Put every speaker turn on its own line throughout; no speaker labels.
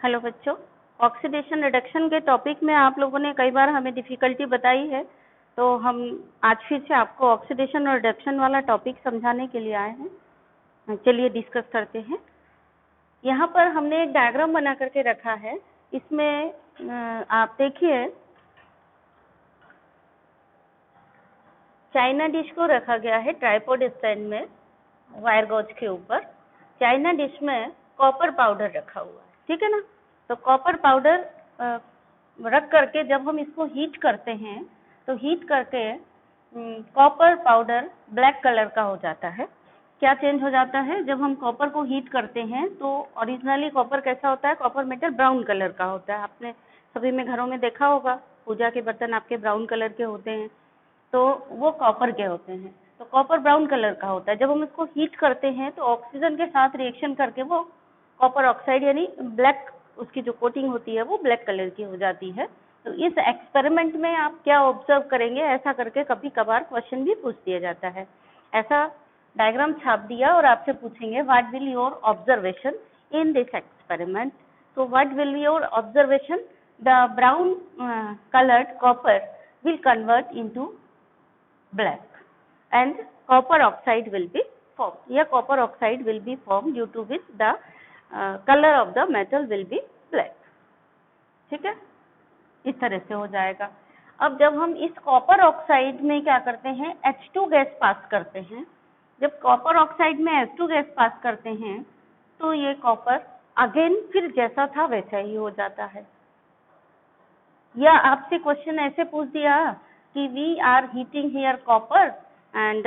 Hello बच्चों, oxidation reduction के topic में आप लोगों ने कई बार हमें डिफ़िकल्टी बताई है, तो हम आज फिर से आपको ऑक्सीडेशन और रिडक्शन वाला टॉपिक समझाने के लिए आए हैं। चलिए डिस्कस करते हैं। यहाँ पर हमने एक डायग्राम बना करके रखा है। इसमें आप देखिए, चाइना डिश को रखा गया है ट्राइपॉड स्टैंड में वायर गॉज के ऊपर। चाइना डिश में कॉपर पाउडर रखा हुआ है, ठीक है ना। तो कॉपर पाउडर रख करके जब हम इसको हीट करते हैं तो हीट करके कॉपर पाउडर ब्लैक कलर का हो जाता है। क्या चेंज हो जाता है? जब हम कॉपर को हीट करते हैं तो ओरिजिनली कॉपर कैसा होता है? कॉपर मेटल ब्राउन कलर का होता है। आपने सभी में घरों में देखा होगा, पूजा के बर्तन आपके ब्राउन कलर के होते हैं, तो वो कॉपर के होते हैं। तो कॉपर ब्राउन कलर का होता है। जब हम इसको हीट करते हैं तो ऑक्सीजन के साथ रिएक्शन करके वो कॉपर ऑक्साइड यानी ब्लैक, उसकी जो कोटिंग होती है वो ब्लैक कलर की हो जाती है। तो इस एक्सपेरिमेंट में आप क्या ऑब्जर्व करेंगे, ऐसा करके कभी कभार क्वेश्चन भी पूछ दिया जाता है। ऐसा डायग्राम छाप दिया और आपसे पूछेंगे what will your observation in this experiment. so what will be your observation? The brown colored copper will convert into black and copper oxide will be formed. या copper oxide will be formed due to which the color of the metal will be black. ठीक है, इस तरह से हो जाएगा। अब जब हम इस कॉपर ऑक्साइड में क्या करते हैं, H2 गैस पास करते हैं। जब कॉपर ऑक्साइड में H2 गैस पास करते हैं तो ये कॉपर अगेन फिर जैसा था वैसा ही हो जाता है। या आपसे क्वेश्चन ऐसे पूछ दिया कि we are heating here copper and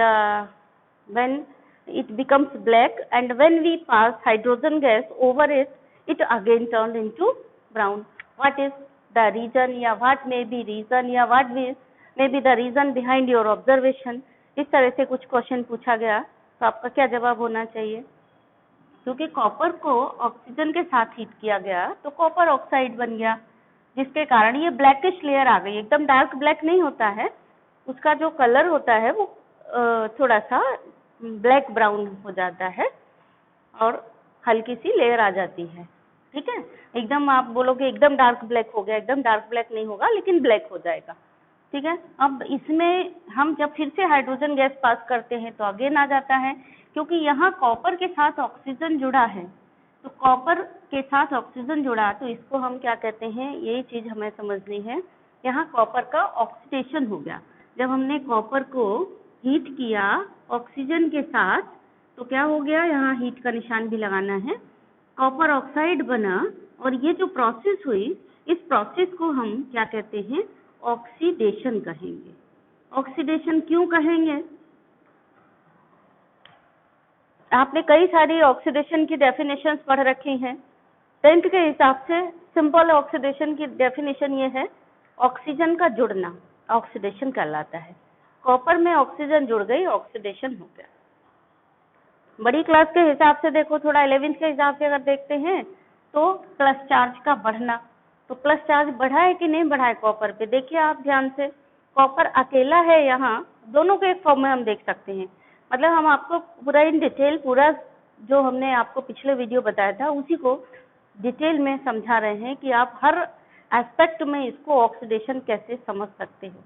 when it becomes black and when we pass hydrogen gas over it again turned into brown. What is the reason या what may be reason या what may be the reason behind your observation? इस तरह से कुछ question पूछा गया तो आपका क्या जवाब होना चाहिए? क्योंकि कॉपर को ऑक्सीजन के साथ हीट किया गया तो कॉपर ऑक्साइड बन गया, जिसके कारण ये ब्लैकिश लेयर आ गई। एकदम डार्क ब्लैक नहीं होता है, उसका जो कलर होता है वो थोड़ा सा ब्लैक ब्राउन हो जाता है और हल्की सी लेयर आ जाती है। ठीक है, एकदम आप बोलोगे एकदम डार्क ब्लैक हो गया, एकदम डार्क ब्लैक नहीं होगा लेकिन ब्लैक हो जाएगा। ठीक है, अब इसमें हम जब फिर से हाइड्रोजन गैस पास करते हैं तो अगेन आ जाता है, क्योंकि यहाँ कॉपर के साथ ऑक्सीजन जुड़ा है। तो कॉपर के साथ ऑक्सीजन जुड़ा तो इसको हम क्या कहते हैं, यही चीज हमें समझनी है। यहाँ कॉपर का ऑक्सीडेशन हो गया। जब हमने कॉपर को हीट किया ऑक्सीजन के साथ तो क्या हो गया, यहाँ हीट का निशान भी लगाना है, कॉपर ऑक्साइड बना। और ये जो प्रोसेस हुई, इस प्रोसेस को हम क्या कहते हैं, ऑक्सीडेशन कहेंगे। ऑक्सीडेशन क्यों कहेंगे? आपने कई सारी ऑक्सीडेशन की डेफिनेशंस पढ़ रखी हैं। 10th के हिसाब से सिंपल ऑक्सीडेशन की डेफिनेशन ये है, ऑक्सीजन का जुड़ना ऑक्सीडेशन कहलाता है। कॉपर में ऑक्सीजन जुड़ गई, ऑक्सीडेशन हो गया। बड़ी क्लास के हिसाब से देखो, थोड़ा 11th के हिसाब से अगर देखते हैं तो प्लस चार्ज का बढ़ना। तो प्लस चार्ज बढ़ा है कि नहीं बढ़ा है कॉपर पे? देखिए आप ध्यान से, कॉपर अकेला है यहाँ, दोनों के एक फॉर्म में हम देख सकते हैं। मतलब हम आपको पूरा इन डिटेल, पूरा जो हमने आपको पिछले वीडियो बताया था उसी को डिटेल में समझा रहे हैं कि आप हर एस्पेक्ट में इसको ऑक्सीडेशन कैसे समझ सकते हो।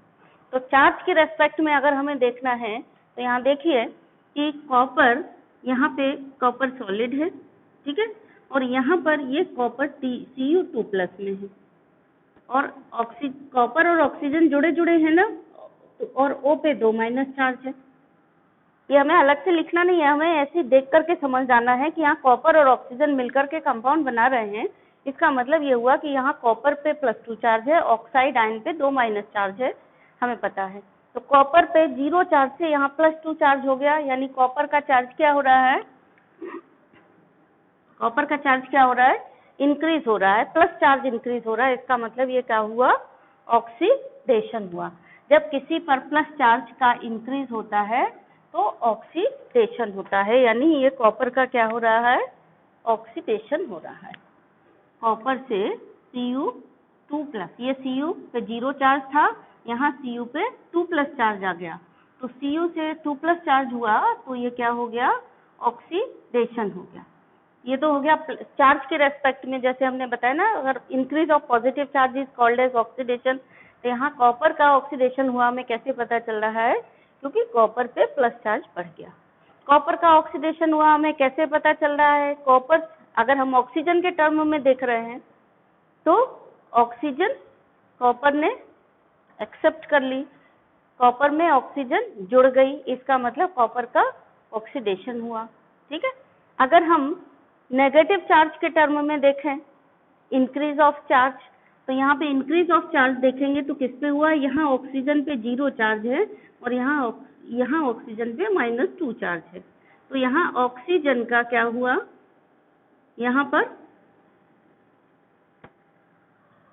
तो चार्ज के रेस्पेक्ट में अगर हमें देखना है तो यहाँ देखिए कि कॉपर, यहाँ पे कॉपर सॉलिड है, ठीक है, और यहाँ पर ये कॉपर Cu2+ में है और कॉपर और ऑक्सीजन जुड़े जुड़े हैं ना, और O पे 2- चार्ज है। ये हमें अलग से लिखना नहीं है, हमें ऐसे देख करके समझ जाना है कि यहाँ कॉपर और ऑक्सीजन मिलकर के कंपाउंड बना रहे हैं। इसका मतलब ये हुआ कि यहाँ कॉपर पे +2 चार्ज है, ऑक्साइड आयन पे 2- चार्ज है, हमें पता है। तो कॉपर पे 0 चार्ज से यहाँ +2 चार्ज हो गया, यानी कॉपर का चार्ज क्या हो रहा है, कॉपर का चार्ज क्या हो रहा है, इंक्रीज हो रहा है, प्लस चार्ज इंक्रीज हो रहा है। इसका मतलब ये क्या हुआ, ऑक्सीडेशन हुआ। जब किसी पर प्लस चार्ज का इंक्रीज होता है तो ऑक्सीडेशन होता है, यानी ये कॉपर का क्या हो रहा है, ऑक्सीडेशन हो रहा है। कॉपर से Cu2+, ये Cu पे 0 चार्ज था, यहाँ Cu पे 2+ चार्ज आ गया, तो Cu से 2+ चार्ज हुआ तो ये क्या हो गया, ऑक्सीडेशन हो गया। ये तो हो गया चार्ज के रेस्पेक्ट में, जैसे हमने बताया ना, अगर increase of positive charge is called as oxidation. तो यहाँ कॉपर का ऑक्सीडेशन हुआ हमें कैसे पता चल रहा है, क्योंकि कॉपर पे प्लस चार्ज बढ़ गया। कॉपर का ऑक्सीडेशन हुआ हमें कैसे पता चल रहा है, कॉपर अगर हम ऑक्सीजन के टर्म में देख रहे हैं तो ऑक्सीजन कॉपर ने एक्सेप्ट कर ली, कॉपर में ऑक्सीजन जुड़ गई, इसका मतलब कॉपर का ऑक्सीडेशन हुआ। ठीक है, अगर हम नेगेटिव चार्ज के टर्म में देखें, इंक्रीज ऑफ चार्ज, तो यहाँ पे इंक्रीज ऑफ चार्ज देखेंगे तो किस पे हुआ, यहाँ ऑक्सीजन पे 0 चार्ज है और यहाँ ऑक्सीजन पे -2 चार्ज है। तो यहाँ ऑक्सीजन का क्या हुआ, यहाँ पर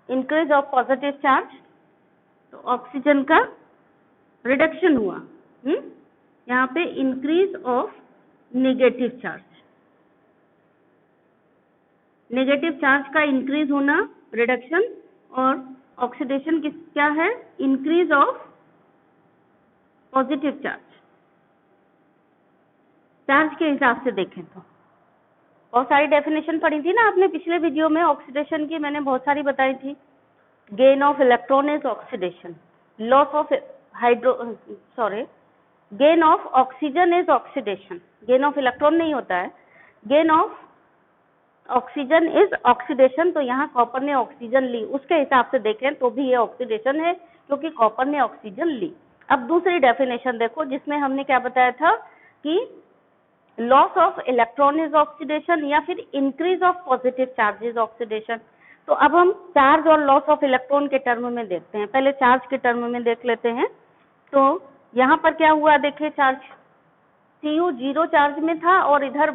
इंक्रीज ऑफ पॉजिटिव चार्ज, तो ऑक्सीजन का रिडक्शन हुआ। यहाँ पे increase of negative charge, negative charge का इंक्रीज होना रिडक्शन, और ऑक्सीडेशन क्या है, increase of positive charge. Charge के हिसाब से देखें तो बहुत सारी डेफिनेशन पढ़ी थी ना आपने पिछले वीडियो में, ऑक्सीडेशन की मैंने बहुत सारी बताई थी। Gain of electron is oxidation, loss of gain of oxygen is oxidation, gain of electron नहीं होता है, gain of oxygen is oxidation. तो यहाँ कॉपर ने ऑक्सीजन ली, उसके हिसाब से देखें तो भी ये ऑक्सीडेशन है, क्योंकि कॉपर ने ऑक्सीजन ली। अब दूसरी डेफिनेशन देखो, जिसमें हमने क्या बताया था कि loss of electron is oxidation या फिर increase of positive charge is oxidation. तो अब हम चार्ज और लॉस ऑफ इलेक्ट्रॉन के टर्म में देखते हैं, पहले चार्ज के टर्म में देख लेते हैं। तो यहाँ पर क्या हुआ, देखिए चार्ज Cu 0 चार्ज में था और इधर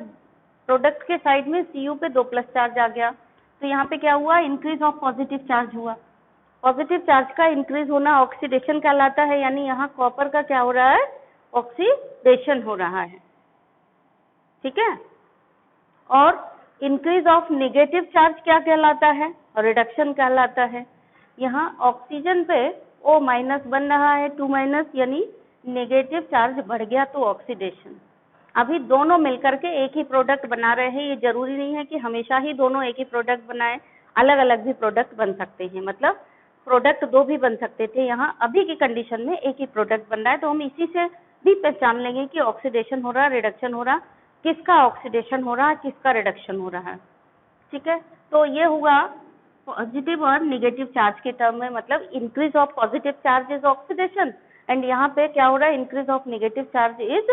प्रोडक्ट के साइड में Cu पे 2 प्लस चार्ज आ गया, तो यहाँ पे क्या हुआ, इंक्रीज ऑफ पॉजिटिव चार्ज हुआ। पॉजिटिव चार्ज का इंक्रीज होना ऑक्सीडेशन कहलाता है, यानी यहाँ कॉपर का क्या हो रहा है, ऑक्सीडेशन हो रहा है। ठीक है, और इंक्रीज ऑफ नेगेटिव चार्ज क्या कहलाता है, रिडक्शन कहलाता है। यहाँ ऑक्सीजन पे O- बन रहा है, 2- यानी नेगेटिव चार्ज बढ़ गया तो ऑक्सीडेशन। अभी दोनों मिलकर के एक ही प्रोडक्ट बना रहे हैं, ये जरूरी नहीं है कि हमेशा ही दोनों एक ही प्रोडक्ट बनाए, अलग अलग भी प्रोडक्ट बन सकते हैं, मतलब प्रोडक्ट 2 भी बन सकते थे, यहाँ अभी की कंडीशन में एक ही प्रोडक्ट बन रहा है। तो हम इसी से भी पहचान लेंगे कि ऑक्सीडेशन हो रहा है, रिडक्शन हो रहा, किसका ऑक्सीडेशन हो रहा है, किसका रिडक्शन हो रहा है। ठीक है, तो ये हुआ पॉजिटिव और नेगेटिव चार्ज के टर्म में, मतलब increase of positive charge is oxidation, and यहाँ पे क्या हो रहा है, increase of negative charge is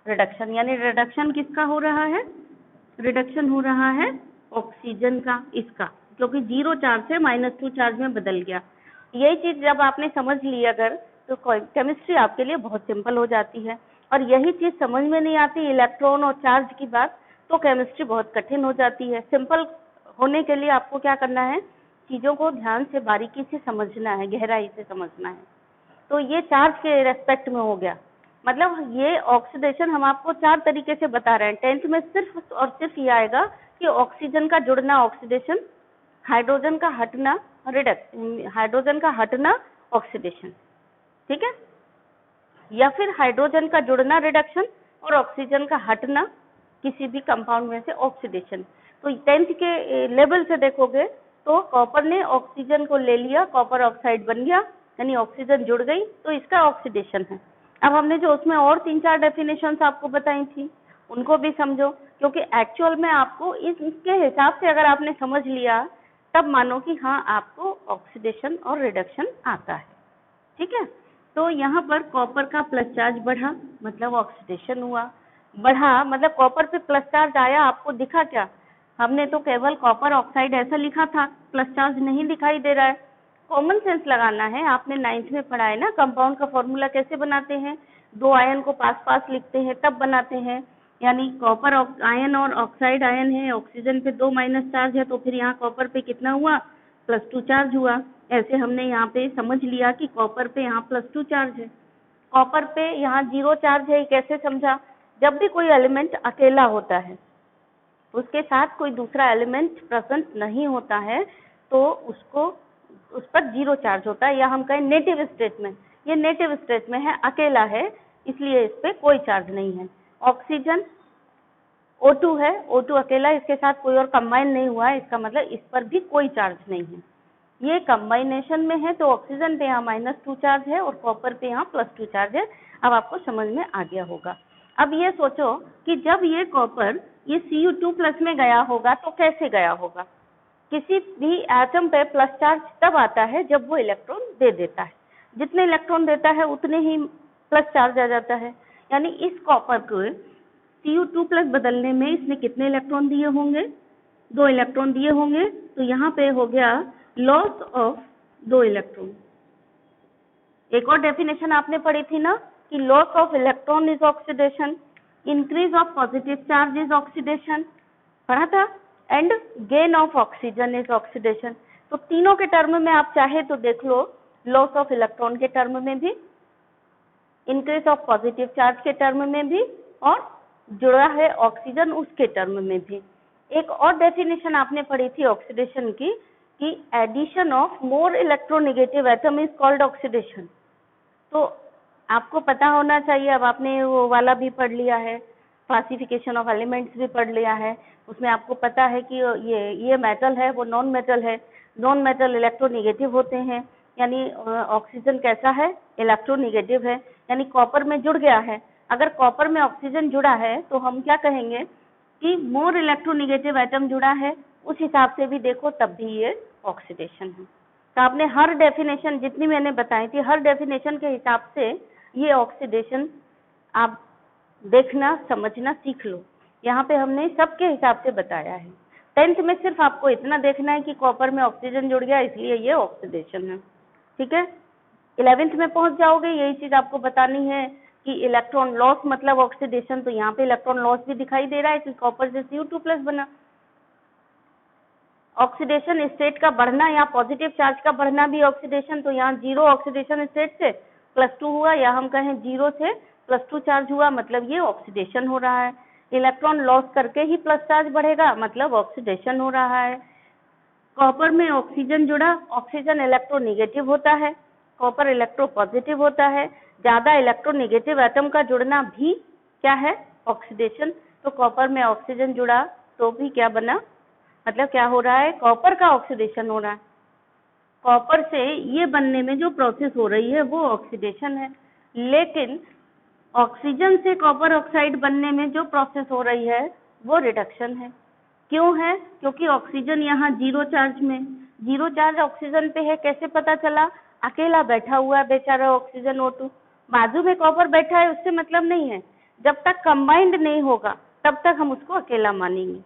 reduction, यानी रिडक्शन किसका हो रहा है, रिडक्शन हो रहा है ऑक्सीजन का, इसका, क्योंकि 0 चार्ज से -2 चार्ज में बदल गया। यही चीज जब आपने समझ ली अगर, तो केमिस्ट्री आपके लिए बहुत सिंपल हो जाती है। और यही चीज समझ में नहीं आती इलेक्ट्रॉन और चार्ज की बात, तो केमिस्ट्री बहुत कठिन हो जाती है। सिंपल होने के लिए आपको क्या करना है, चीजों को ध्यान से बारीकी से समझना है, गहराई से समझना है। तो ये चार्ज के रेस्पेक्ट में हो गया, मतलब ये ऑक्सीडेशन हम आपको 4 तरीके से बता रहे हैं। 10th में सिर्फ और सिर्फ ये आएगा कि ऑक्सीजन का जुड़ना ऑक्सीडेशन, हाइड्रोजन का हटना हाइड्रोजन का हटना ऑक्सीडेशन, ठीक है, या फिर हाइड्रोजन का जुड़ना रिडक्शन और ऑक्सीजन का हटना किसी भी कंपाउंड में से ऑक्सीडेशन। तो 10th के लेवल से देखोगे तो कॉपर ने ऑक्सीजन को ले लिया, कॉपर ऑक्साइड बन गया, यानी ऑक्सीजन जुड़ गई, तो इसका ऑक्सीडेशन है। अब हमने जो उसमें और 3-4 डेफिनेशंस आपको बताई थी उनको भी समझो, क्योंकि एक्चुअल में आपको इसके हिसाब से अगर आपने समझ लिया तब मानो कि हाँ आपको ऑक्सीडेशन और रिडक्शन आता है। ठीक है, तो यहाँ पर कॉपर का प्लस चार्ज बढ़ा, मतलब ऑक्सीडेशन हुआ, बढ़ा मतलब कॉपर पे प्लस चार्ज आया, आपको दिखा क्या, हमने तो केवल कॉपर ऑक्साइड ऐसा लिखा था, प्लस चार्ज नहीं दिखाई दे रहा है। कॉमन सेंस लगाना है, आपने 9th में पढ़ा है ना, कंपाउंड का फॉर्मूला कैसे बनाते हैं, 2 आयन को पास पास लिखते हैं तब बनाते हैं, यानी कॉपर आयन और ऑक्साइड आयन है, ऑक्सीजन पे 2 माइनस चार्ज है, तो फिर यहाँ कॉपर पे कितना हुआ, +2 चार्ज हुआ। ऐसे हमने यहाँ पे समझ लिया कि कॉपर पे यहाँ +2 चार्ज है, कॉपर पे यहाँ 0 चार्ज है। कैसे समझा, जब भी कोई एलिमेंट अकेला होता है, उसके साथ कोई दूसरा एलिमेंट प्रेजेंट नहीं होता है, तो उस पर 0 चार्ज होता है, या हम कहें नेटिव स्टेट में, ये नेटिव स्टेट में है, अकेला है, इसलिए इस पे कोई चार्ज नहीं है। ऑक्सीजन O2 है, O2 अकेला, इसके साथ कोई और कंबाइन नहीं हुआ है, इसका मतलब इस पर भी कोई चार्ज नहीं है। ये कंबाइनेशन में है तो ऑक्सीजन पे यहाँ -2 चार्ज है और कॉपर पे यहाँ +2 चार्ज है। अब आपको समझ में आ गया होगा। अब ये सोचो कि जब ये कॉपर ये Cu2+ में गया होगा तो कैसे गया होगा। किसी भी एटम पे प्लस चार्ज तब आता है जब वो इलेक्ट्रॉन दे देता है, जितने इलेक्ट्रॉन देता है उतने ही प्लस चार्ज आ जाता है। यानी इस कॉपर को Cu2+ बदलने में इसने कितने इलेक्ट्रॉन दिए होंगे, 2 इलेक्ट्रॉन दिए होंगे। तो यहाँ पे हो गया लॉस ऑफ 2 इलेक्ट्रॉन। एक और डेफिनेशन आपने पढ़ी थी ना कि loss of electron is oxidation, increase of positive charge is oxidation, पढ़ा था, and gain of oxygen is oxidation. तो तीनों के टर्म में आप चाहे तो देख लो, लॉस ऑफ इलेक्ट्रॉन के टर्म में भी, इंक्रीज ऑफ पॉजिटिव चार्ज के टर्म में भी, और जुड़ा है ऑक्सीजन उसके टर्म में भी। एक और डेफिनेशन आपने पढ़ी थी ऑक्सीडेशन की कि addition of more electronegative atom is called oxidation. तो आपको पता होना चाहिए, अब आपने वो वाला भी पढ़ लिया है, क्लासिफिकेशन ऑफ एलिमेंट्स भी पढ़ लिया है, उसमें आपको पता है कि ये मेटल है, वो नॉन मेटल है। नॉन मेटल इलेक्ट्रोनेगेटिव होते हैं, यानी ऑक्सीजन कैसा है, इलेक्ट्रोनेगेटिव है, यानी कॉपर में जुड़ गया है। अगर कॉपर में ऑक्सीजन जुड़ा है तो हम क्या कहेंगे कि मोर इलेक्ट्रोनेगेटिव एटम जुड़ा है, उस हिसाब से भी देखो तब भी ये ऑक्सीडेशन है। तो आपने हर डेफिनेशन जितनी मैंने बताई थी, हर डेफिनेशन के हिसाब से ये ऑक्सीडेशन आप देखना समझना सीख लो। यहाँ पे हमने सबके हिसाब से बताया है। 10th में सिर्फ आपको इतना देखना है कि कॉपर में ऑक्सीजन जुड़ गया इसलिए ये ऑक्सीडेशन है, ठीक है। 11th में पहुंच जाओगे, यही चीज आपको बतानी है कि इलेक्ट्रॉन लॉस मतलब ऑक्सीडेशन। तो यहाँ पे इलेक्ट्रॉन लॉस भी दिखाई दे रहा है कि कॉपर से Cu2+ बना। ऑक्सीडेशन स्टेट का बढ़ना या पॉजिटिव चार्ज का बढ़ना भी ऑक्सीडेशन। तो यहाँ 0 ऑक्सीडेशन स्टेट से +2 हुआ, या हम कहें 0 से +2 चार्ज हुआ, मतलब ये ऑक्सीडेशन हो रहा है। इलेक्ट्रॉन लॉस करके ही प्लस चार्ज बढ़ेगा, मतलब ऑक्सीडेशन हो रहा है। कॉपर में ऑक्सीजन जुड़ा, ऑक्सीजन इलेक्ट्रोनेगेटिव होता है, कॉपर इलेक्ट्रोपॉजिटिव होता है। ज्यादा इलेक्ट्रोनेगेटिव एटम का जुड़ना भी क्या है, ऑक्सीडेशन। तो कॉपर में ऑक्सीजन जुड़ा तो भी क्या बना, मतलब क्या हो रहा है, कॉपर का ऑक्सीडेशन हो रहा है। कॉपर से ये बनने में जो प्रोसेस हो रही है वो ऑक्सीडेशन है, लेकिन ऑक्सीजन से कॉपर ऑक्साइड बनने में जो प्रोसेस हो रही है वो रिडक्शन है। क्यों है, क्योंकि ऑक्सीजन यहाँ 0 चार्ज में, 0 चार्ज ऑक्सीजन पे है। कैसे पता चला, अकेला बैठा हुआ है बेचारा ऑक्सीजन O2, बाजू में कॉपर बैठा है उससे मतलब नहीं है। जब तक कंबाइंड नहीं होगा तब तक हम उसको अकेला मानेंगे।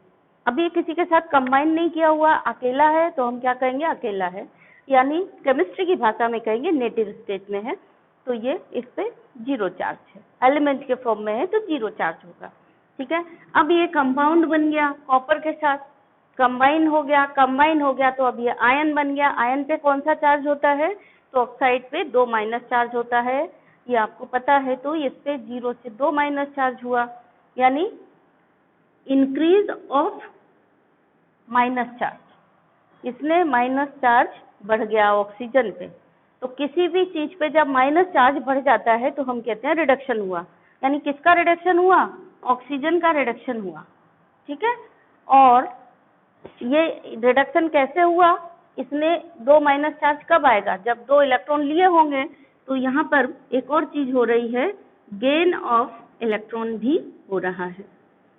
अभी ये किसी के साथ कंबाइन नहीं किया हुआ, अकेला है, तो हम क्या कहेंगे, अकेला है, यानी केमिस्ट्री की भाषा में कहेंगे नेटिव स्टेट में है। तो ये इस पे 0 चार्ज है, एलिमेंट के फॉर्म में है तो 0 चार्ज होगा, ठीक है। अब ये कंपाउंड बन गया, कॉपर के साथ कंबाइन हो गया तो अब ये आयन बन गया। आयन पे कौन सा चार्ज होता है, तो ऑक्साइड पे 2- चार्ज होता है, ये आपको पता है। तो इस पे 0 से 2- चार्ज हुआ, यानी इंक्रीज ऑफ माइनस चार्ज, इसमें माइनस चार्ज बढ़ गया ऑक्सीजन पे। तो किसी भी चीज पे जब माइनस चार्ज बढ़ जाता है तो हम कहते हैं रिडक्शन हुआ। यानी किसका रिडक्शन हुआ, ऑक्सीजन का रिडक्शन हुआ, ठीक है। और ये रिडक्शन कैसे हुआ, इसमें 2- चार्ज कब आएगा, जब 2 इलेक्ट्रॉन लिए होंगे। तो यहाँ पर एक और चीज हो रही है, गेन ऑफ इलेक्ट्रॉन भी हो रहा है।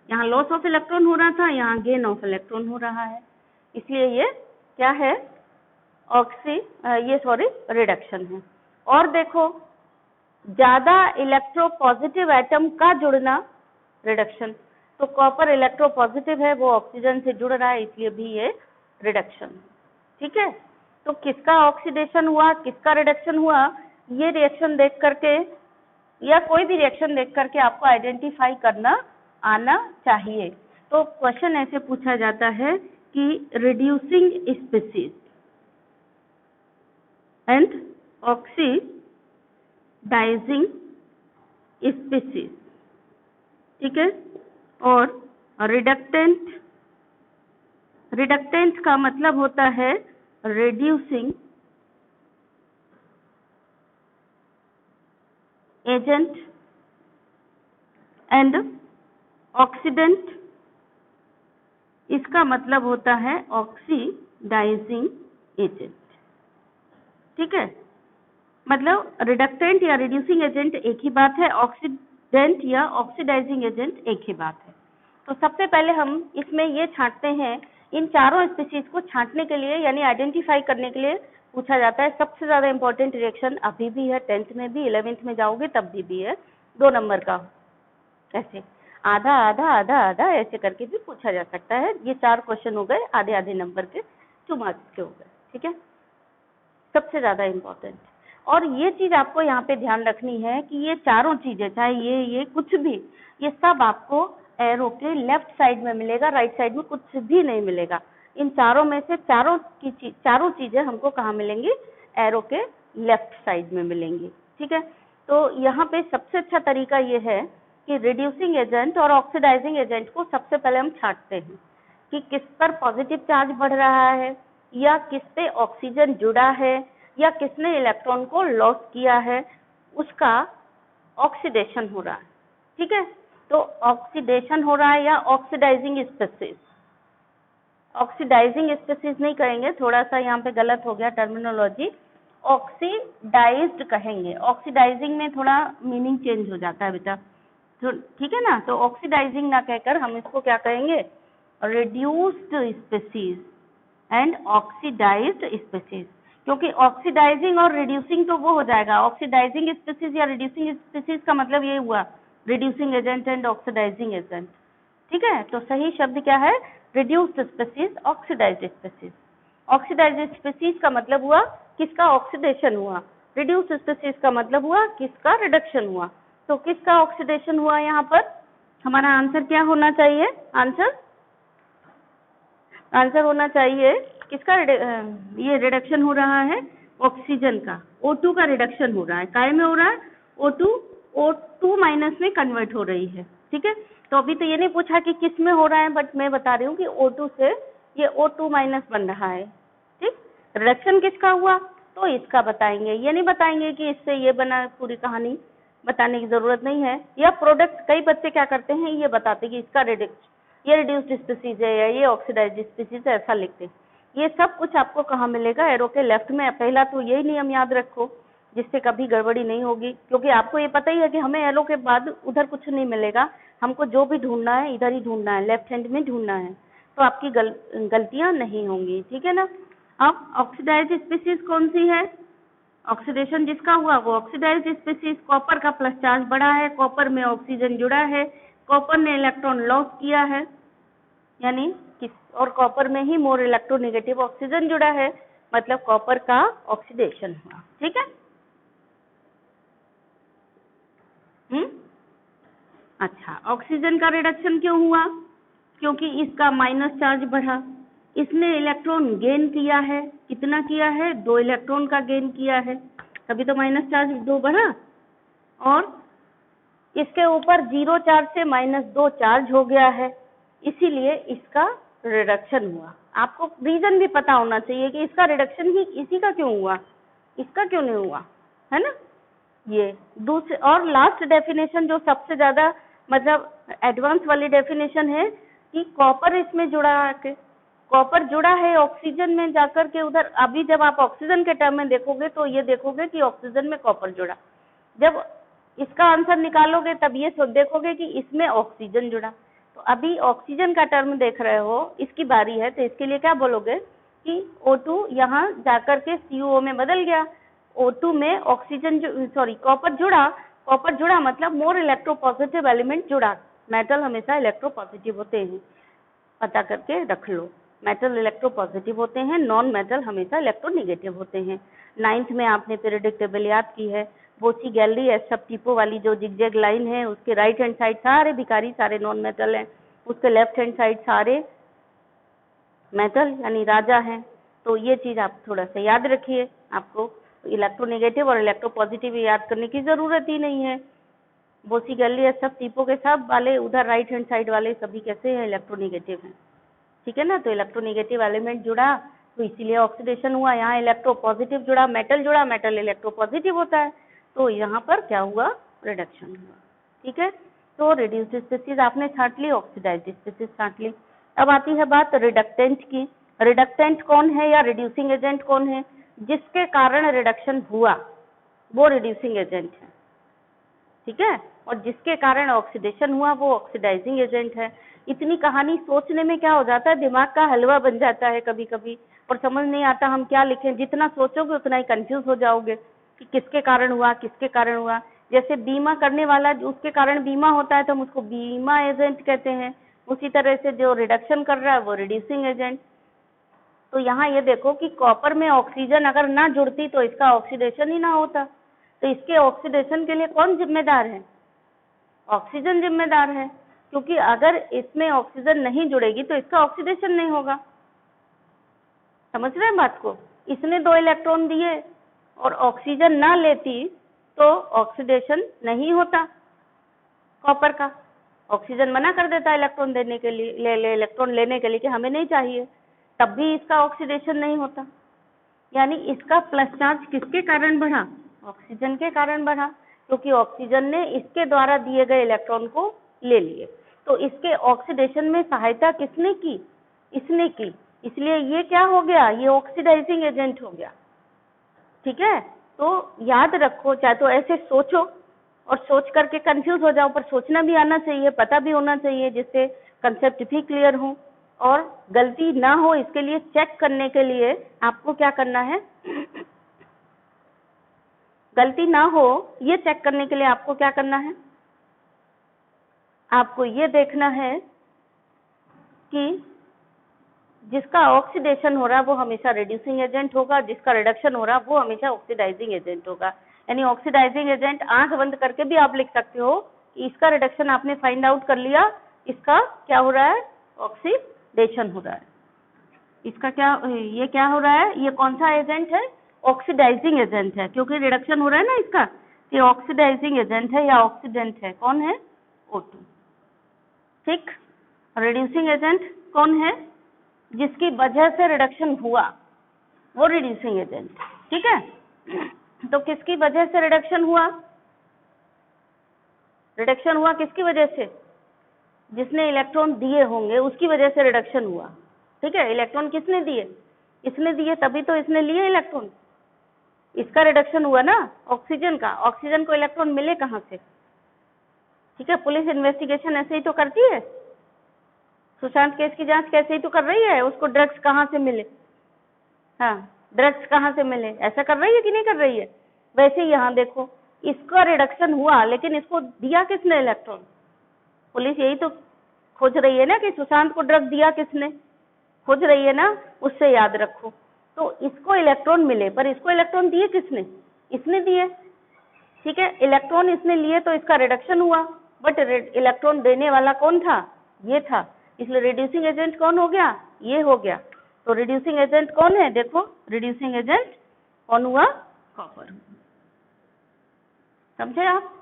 यहाँ लॉस ऑफ इलेक्ट्रॉन हो रहा था, यहाँ गेन ऑफ इलेक्ट्रॉन हो रहा है, इसलिए ये क्या है, रिडक्शन है। और देखो, ज्यादा इलेक्ट्रोपॉजिटिव एटम का जुड़ना रिडक्शन। तो कॉपर इलेक्ट्रोपॉजिटिव है, वो ऑक्सीजन से जुड़ रहा है, इसलिए भी ये रिडक्शन, ठीक है। तो किसका ऑक्सीडेशन हुआ, किसका रिडक्शन हुआ, ये रिएक्शन देख करके या कोई भी रिएक्शन देख करके आपको आइडेंटिफाई करना आना चाहिए। तो क्वेश्चन ऐसे पूछा जाता है कि reducing species and oxidising species, ठीक है। और रिडक्टेंट का मतलब होता है रिड्यूसिंग एजेंट एंड ऑक्सीडेंट इसका मतलब होता है ऑक्सीडाइजिंग एजेंट। ठीक है, मतलब रिडक्टेंट या रिड्यूसिंग एजेंट एक ही बात है, ऑक्सीडेंट या ऑक्सीडाइजिंग एजेंट एक ही बात है। तो सबसे पहले हम इसमें ये छांटते हैं, इन चारों स्पीशीज को छांटने के लिए यानी आइडेंटिफाई करने के लिए पूछा जाता है। सबसे ज्यादा इंपॉर्टेंट रिएक्शन अभी भी है, 10th में भी, 11th में जाओगे तब भी है, 2 नंबर का, ऐसे आधा आधा आधा आधा ऐसे करके भी पूछा जा सकता है। ये 4 क्वेश्चन हो गए आधे आधे नंबर के, 2 मार्क्स के हो गए। ठीक है, सबसे ज्यादा इम्पोर्टेंट। और ये चीज आपको यहाँ पे ध्यान रखनी है कि ये चारों चीजें, चाहे ये कुछ भी, ये सब आपको एरो के लेफ्ट साइड में मिलेगा, राइट साइड में कुछ भी नहीं मिलेगा। इन चारों में से चारों चीजें हमको कहाँ मिलेंगी, एरो के लेफ्ट साइड में मिलेंगी। ठीक है, तो यहाँ पे सबसे अच्छा तरीका ये है कि रिड्यूसिंग एजेंट और ऑक्सीडाइजिंग एजेंट को सबसे पहले हम छांटते हैं कि किस पर पॉजिटिव चार्ज बढ़ रहा है, या किस पे ऑक्सीजन जुड़ा है, या किसने इलेक्ट्रॉन को लॉस किया है, उसका ऑक्सीडेशन हो रहा है। ठीक है, तो ऑक्सीडेशन हो रहा है या ऑक्सीडाइजिंग स्पीशीज, ऑक्सीडाइजिंग स्पीशीज नहीं कहेंगे, थोड़ा सा यहाँ पे गलत हो गया टर्मिनोलॉजी, ऑक्सीडाइज्ड कहेंगे। ऑक्सीडाइजिंग में थोड़ा मीनिंग चेंज हो जाता है बेटा, तो ठीक है ना, तो ऑक्सीडाइजिंग ना कहकर हम इसको क्या कहेंगे, reduced species and oxidised species. क्योंकि ऑक्सीडाइजिंग और रिड्यूसिंग तो वो हो जाएगा, ऑक्सीडाइजिंग स्पीशीज या रिड्यूसिंग स्पीशीज का मतलब ये हुआ reducing agent and oxidising agent. ठीक है, तो सही शब्द क्या है, reduced species, oxidised species. Oxidised species का मतलब हुआ किसका ऑक्सीडेशन हुआ, रिड्यूस्ड स्पीशीज का मतलब हुआ किसका रिडक्शन हुआ। तो किसका ऑक्सीडेशन हुआ यहाँ पर, हमारा आंसर क्या होना चाहिए, आंसर होना चाहिए किसका, ये रिडक्शन हो रहा है ऑक्सीजन का, O2 का रिडक्शन हो रहा है, काय में हो रहा है, O2 माइनस में कन्वर्ट हो रही है। ठीक है, तो अभी तो ये नहीं पूछा कि किस में हो रहा है, बट मैं बता रही हूँ कि O2 से ये O2 माइनस बन रहा है। ठीक, रिडक्शन किसका हुआ, तो इसका बताएंगे, ये नहीं बताएंगे कि इससे ये बना, पूरी कहानी बताने की जरूरत नहीं है। या प्रोडक्ट, कई बच्चे क्या करते हैं, ये बताते कि इसका ये रिड्यूस्ड स्पीशीज है या ये ऑक्सीडाइज्ड स्पीशीज है, ऐसा लिखते हैं। ये सब कुछ आपको कहाँ मिलेगा, एरो के लेफ्ट में। पहला तो यही नियम याद रखो जिससे कभी गड़बड़ी नहीं होगी, क्योंकि आपको ये पता ही है कि हमें एरो के बाद उधर कुछ नहीं मिलेगा, हमको जो भी ढूंढना है इधर ही ढूंढना है, लेफ्ट हैंड में ढूंढना है, तो आपकी गलतियां नहीं होंगी। ठीक है ना। अब ऑक्सीडाइज्ड स्पीशीज कौन सी है, ऑक्सीडेशन जिसका हुआ वो ऑक्सीडाइज्ड स्पीशीज। कॉपर का प्लस चार्ज बढ़ा है, कॉपर में ऑक्सीजन जुड़ा है, कॉपर ने इलेक्ट्रॉन लॉस किया है, यानी किस, और कॉपर में ही मोर इलेक्ट्रोनेगेटिव ऑक्सीजन जुड़ा है, मतलब कॉपर का ऑक्सीडेशन हुआ। ठीक है। अच्छा, ऑक्सीजन का रिडक्शन क्यों हुआ, क्योंकि इसका माइनस चार्ज बढ़ा, इसने इलेक्ट्रॉन गेन किया है, कितना किया है, 2 इलेक्ट्रॉन का गेन किया है, तभी तो माइनस चार्ज 2 बढ़ा। और इसके ऊपर 0 चार्ज से -2 चार्ज हो गया है, इसीलिए इसका रिडक्शन हुआ। आपको रीजन भी पता होना चाहिए कि इसका रिडक्शन ही इसी का क्यों हुआ, इसका क्यों नहीं हुआ, है ना। ये दूसरे और लास्ट डेफिनेशन जो सबसे ज्यादा मतलब एडवांस वाली डेफिनेशन है कि कॉपर इसमें जुड़ा है, कॉपर जुड़ा है ऑक्सीजन में जाकर के उधर। अभी जब आप ऑक्सीजन के टर्म में देखोगे तो ये देखोगे कि ऑक्सीजन में कॉपर जुड़ा, जब इसका आंसर निकालोगे तब ये देखोगे कि इसमें ऑक्सीजन जुड़ा। तो अभी ऑक्सीजन का टर्म देख रहे हो, इसकी बारी है, तो इसके लिए क्या बोलोगे कि O2 यहाँ जाकर के CuO में बदल गया, O2 में ऑक्सीजन कॉपर जुड़ा मतलब मोर इलेक्ट्रोपॉजिटिव एलिमेंट जुड़ा। मेटल हमेशा इलेक्ट्रोपॉजिटिव होते हैं, पता करके रख लो, मेटल इलेक्ट्रोपॉजिटिव होते हैं, नॉन मेटल हमेशा इलेक्ट्रोनेगेटिव होते हैं। 9th में आपने पीरियोडिक टेबल याद की है, बोची गैलरी सब टीपो वाली जो जिगजैग लाइन है, उसके राइट हैंड साइड सारे भिखारी सारे नॉन मेटल हैं, उसके लेफ्ट हैंड साइड सारे मेटल यानी राजा हैं। तो ये चीज आप थोड़ा सा याद रखिए, आपको इलेक्ट्रोनेगेटिव और इलेक्ट्रोपॉजिटिव याद करने की जरूरत ही नहीं है। बोसी गैलरी सब टीपो के सब वाले उधर राइट हैंड साइड वाले सभी कैसे हैं, इलेक्ट्रोनेगेटिव हैं। ठीक है ना, तो इलेक्ट्रोनेगेटिव एलिमेंट जुड़ा तो इसीलिए ऑक्सीडेशन हुआ। यहाँ इलेक्ट्रोपॉजिटिव जुड़ा, मेटल इलेक्ट्रोपॉजिटिव होता है, तो यहाँ पर क्या हुआ, रिडक्शन हुआ। ठीक है, तो रिड्यूस्ड स्पीशीज आपने छांट ली, ऑक्सीडाइज्ड स्पीशीज छांट ली। अब आती है बात रिडक्टेंट की। रिडक्टेंट कौन है या रिड्यूसिंग एजेंट कौन है? जिसके कारण रिडक्शन हुआ वो रिड्यूसिंग एजेंट है, ठीक है, और जिसके कारण ऑक्सीडेशन हुआ वो ऑक्सीडाइजिंग एजेंट है। इतनी कहानी सोचने में क्या हो जाता है, दिमाग का हलवा बन जाता है कभी कभी, और समझ नहीं आता हम क्या लिखें। जितना सोचोगे उतना ही कंफ्यूज हो जाओगे कि किसके कारण हुआ, किसके कारण हुआ। जैसे बीमा करने वाला उसके कारण बीमा होता है तो हम उसको बीमा एजेंट कहते हैं, उसी तरह से जो रिडक्शन कर रहा है वो रिड्यूसिंग एजेंट। तो यहाँ ये देखो कि कॉपर में ऑक्सीजन अगर ना जुड़ती तो इसका ऑक्सीडेशन ही ना होता, तो इसके ऑक्सीडेशन के लिए कौन जिम्मेदार है? ऑक्सीजन जिम्मेदार है, क्योंकि अगर इसमें ऑक्सीजन नहीं जुड़ेगी तो इसका ऑक्सीडेशन नहीं होगा। समझ रहे हैं बात को? इसने 2 इलेक्ट्रॉन दिए और ऑक्सीजन ना लेती तो ऑक्सीडेशन नहीं होता कॉपर का। ऑक्सीजन मना कर देता इलेक्ट्रॉन देने के लिए, इलेक्ट्रॉन लेने के लिए कि हमें नहीं चाहिए, तब भी इसका ऑक्सीडेशन नहीं होता। यानी इसका प्लस चार्ज किसके कारण बढ़ा? ऑक्सीजन के कारण बढ़ा, क्योंकि ऑक्सीजन ने इसके द्वारा दिए गए इलेक्ट्रॉन को ले लिए। तो इसके ऑक्सीडेशन में सहायता किसने की? इसने की, इसलिए ये क्या हो गया? ये ऑक्सीडाइजिंग एजेंट हो गया, ठीक है। तो याद रखो, चाहे तो ऐसे सोचो और सोच करके कंफ्यूज हो जाओ, पर सोचना भी आना चाहिए, पता भी होना चाहिए, जिससे कंसेप्ट भी क्लियर हो और गलती ना हो। इसके लिए चेक करने के लिए आपको क्या करना है, गलती ना हो ये चेक करने के लिए आपको क्या करना है, आपको ये देखना है कि जिसका ऑक्सीडेशन हो रहा है वो हमेशा रिड्यूसिंग एजेंट होगा, जिसका रिडक्शन हो रहा है वो हमेशा ऑक्सीडाइजिंग एजेंट होगा। यानी ऑक्सीडाइजिंग एजेंट आंख बंद करके भी आप लिख सकते हो कि इसका रिडक्शन आपने फाइंड आउट कर लिया, इसका क्या हो रहा है? ऑक्सीडेशन हो रहा है। इसका क्या, ये क्या हो रहा है? ये कौन सा एजेंट है? ऑक्सीडाइजिंग एजेंट है, क्योंकि रिडक्शन हो रहा है ना इसका। ये ऑक्सीडाइजिंग एजेंट है या ऑक्सीडेंट है, कौन है? O2, ठीक। रिड्यूसिंग एजेंट कौन है? जिसकी वजह से रिडक्शन हुआ वो रिड्यूसिंग एजेंट, ठीक है। तो किसकी वजह से रिडक्शन हुआ? रिडक्शन हुआ किसकी वजह से? जिसने इलेक्ट्रॉन दिए होंगे उसकी वजह से रिडक्शन हुआ, ठीक है। इलेक्ट्रॉन किसने दिए? इसने दिए, तभी तो इसने लिए इलेक्ट्रॉन, इसका रिडक्शन हुआ ना ऑक्सीजन का। ऑक्सीजन को इलेक्ट्रॉन मिले कहाँ से? ठीक है, पुलिस इन्वेस्टिगेशन ऐसे ही तो करती है, सुशांत केस की जांच कैसे ही तो कर रही है, उसको ड्रग्स कहाँ से मिले, हाँ ड्रग्स कहाँ से मिले, ऐसा कर रही है कि नहीं कर रही है? वैसे ही यहाँ देखो, इसका रिडक्शन हुआ लेकिन इसको दिया किसने इलेक्ट्रॉन? पुलिस यही तो खोज रही है ना कि सुशांत को ड्रग दिया किसने, खोज रही है ना, उससे याद रखो। तो इसको इलेक्ट्रॉन मिले, पर इसको इलेक्ट्रॉन दिए किसने? इसने दिए, ठीक है। इलेक्ट्रॉन इसने लिए तो इसका रिडक्शन हुआ, बट इलेक्ट्रॉन देने वाला कौन था? ये था, इसलिए रिड्यूसिंग एजेंट कौन हो गया? ये हो गया। तो रिड्यूसिंग एजेंट कौन है? देखो रिड्यूसिंग एजेंट कौन हुआ? कॉपर। समझे आप?